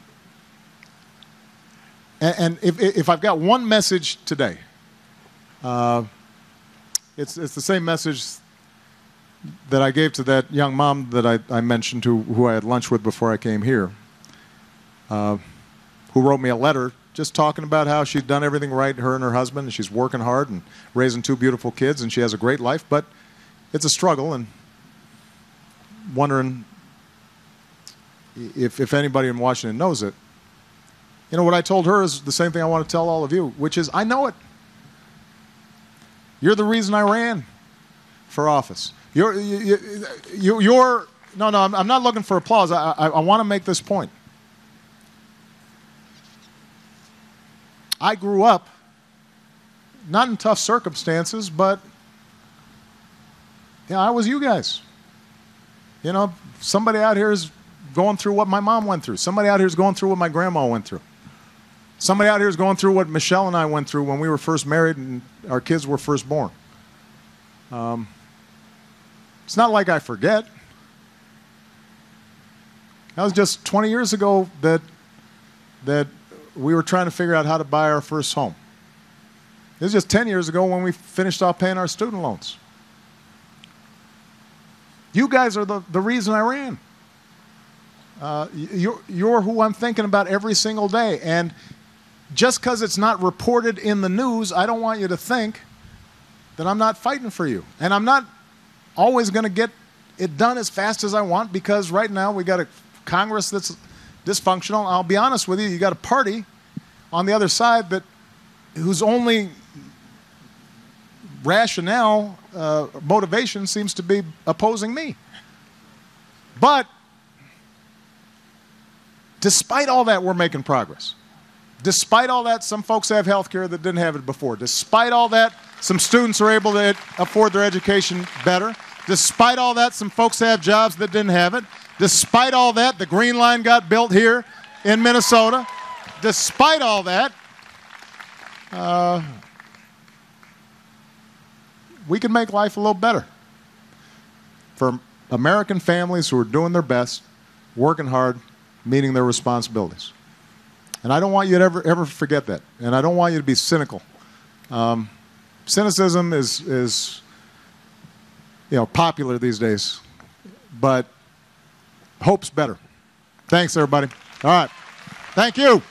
And if I've got one message today, it's the same message that I gave to that young mom that I mentioned, who I had lunch with before I came here, who wrote me a letter just talking about how she'd done everything right, her and her husband, and she's working hard and raising 2 beautiful kids, and she has a great life, but it's a struggle, and wondering if anybody in Washington knows it. You know, what I told her is the same thing I want to tell all of you, which is, I know it. You're the reason I ran for office. No, I'm not looking for applause. I want to make this point. I grew up not in tough circumstances, but I was you guys. You know, somebody out here is going through what my mom went through. Somebody out here is going through what my grandma went through. Somebody out here is going through what Michelle and I went through when we were first married and our kids were first born. It's not like I forget. That was just 20 years ago that we were trying to figure out how to buy our first home. It was just 10 years ago when we finished off paying our student loans. You guys are the reason I ran. You're who I'm thinking about every single day. And just because it's not reported in the news, I don't want you to think that I'm not fighting for you. And I'm not always going to get it done as fast as I want, because right now we got a Congress that's dysfunctional. I'll be honest with you, you got a party on the other side whose only rationale, motivation seems to be opposing me. But despite all that, we're making progress. Despite all that, some folks have health care that didn't have it before. Despite all that, some students are able to afford their education better. Despite all that, some folks have jobs that didn't have it. Despite all that, the Green Line got built here in Minnesota. Despite all that, we can make life a little better for American families who are doing their best, working hard, meeting their responsibilities. And I don't want you to ever forget that. And I don't want you to be cynical. Cynicism is popular these days, but hope's better. Thanks, everybody. All right. Thank you.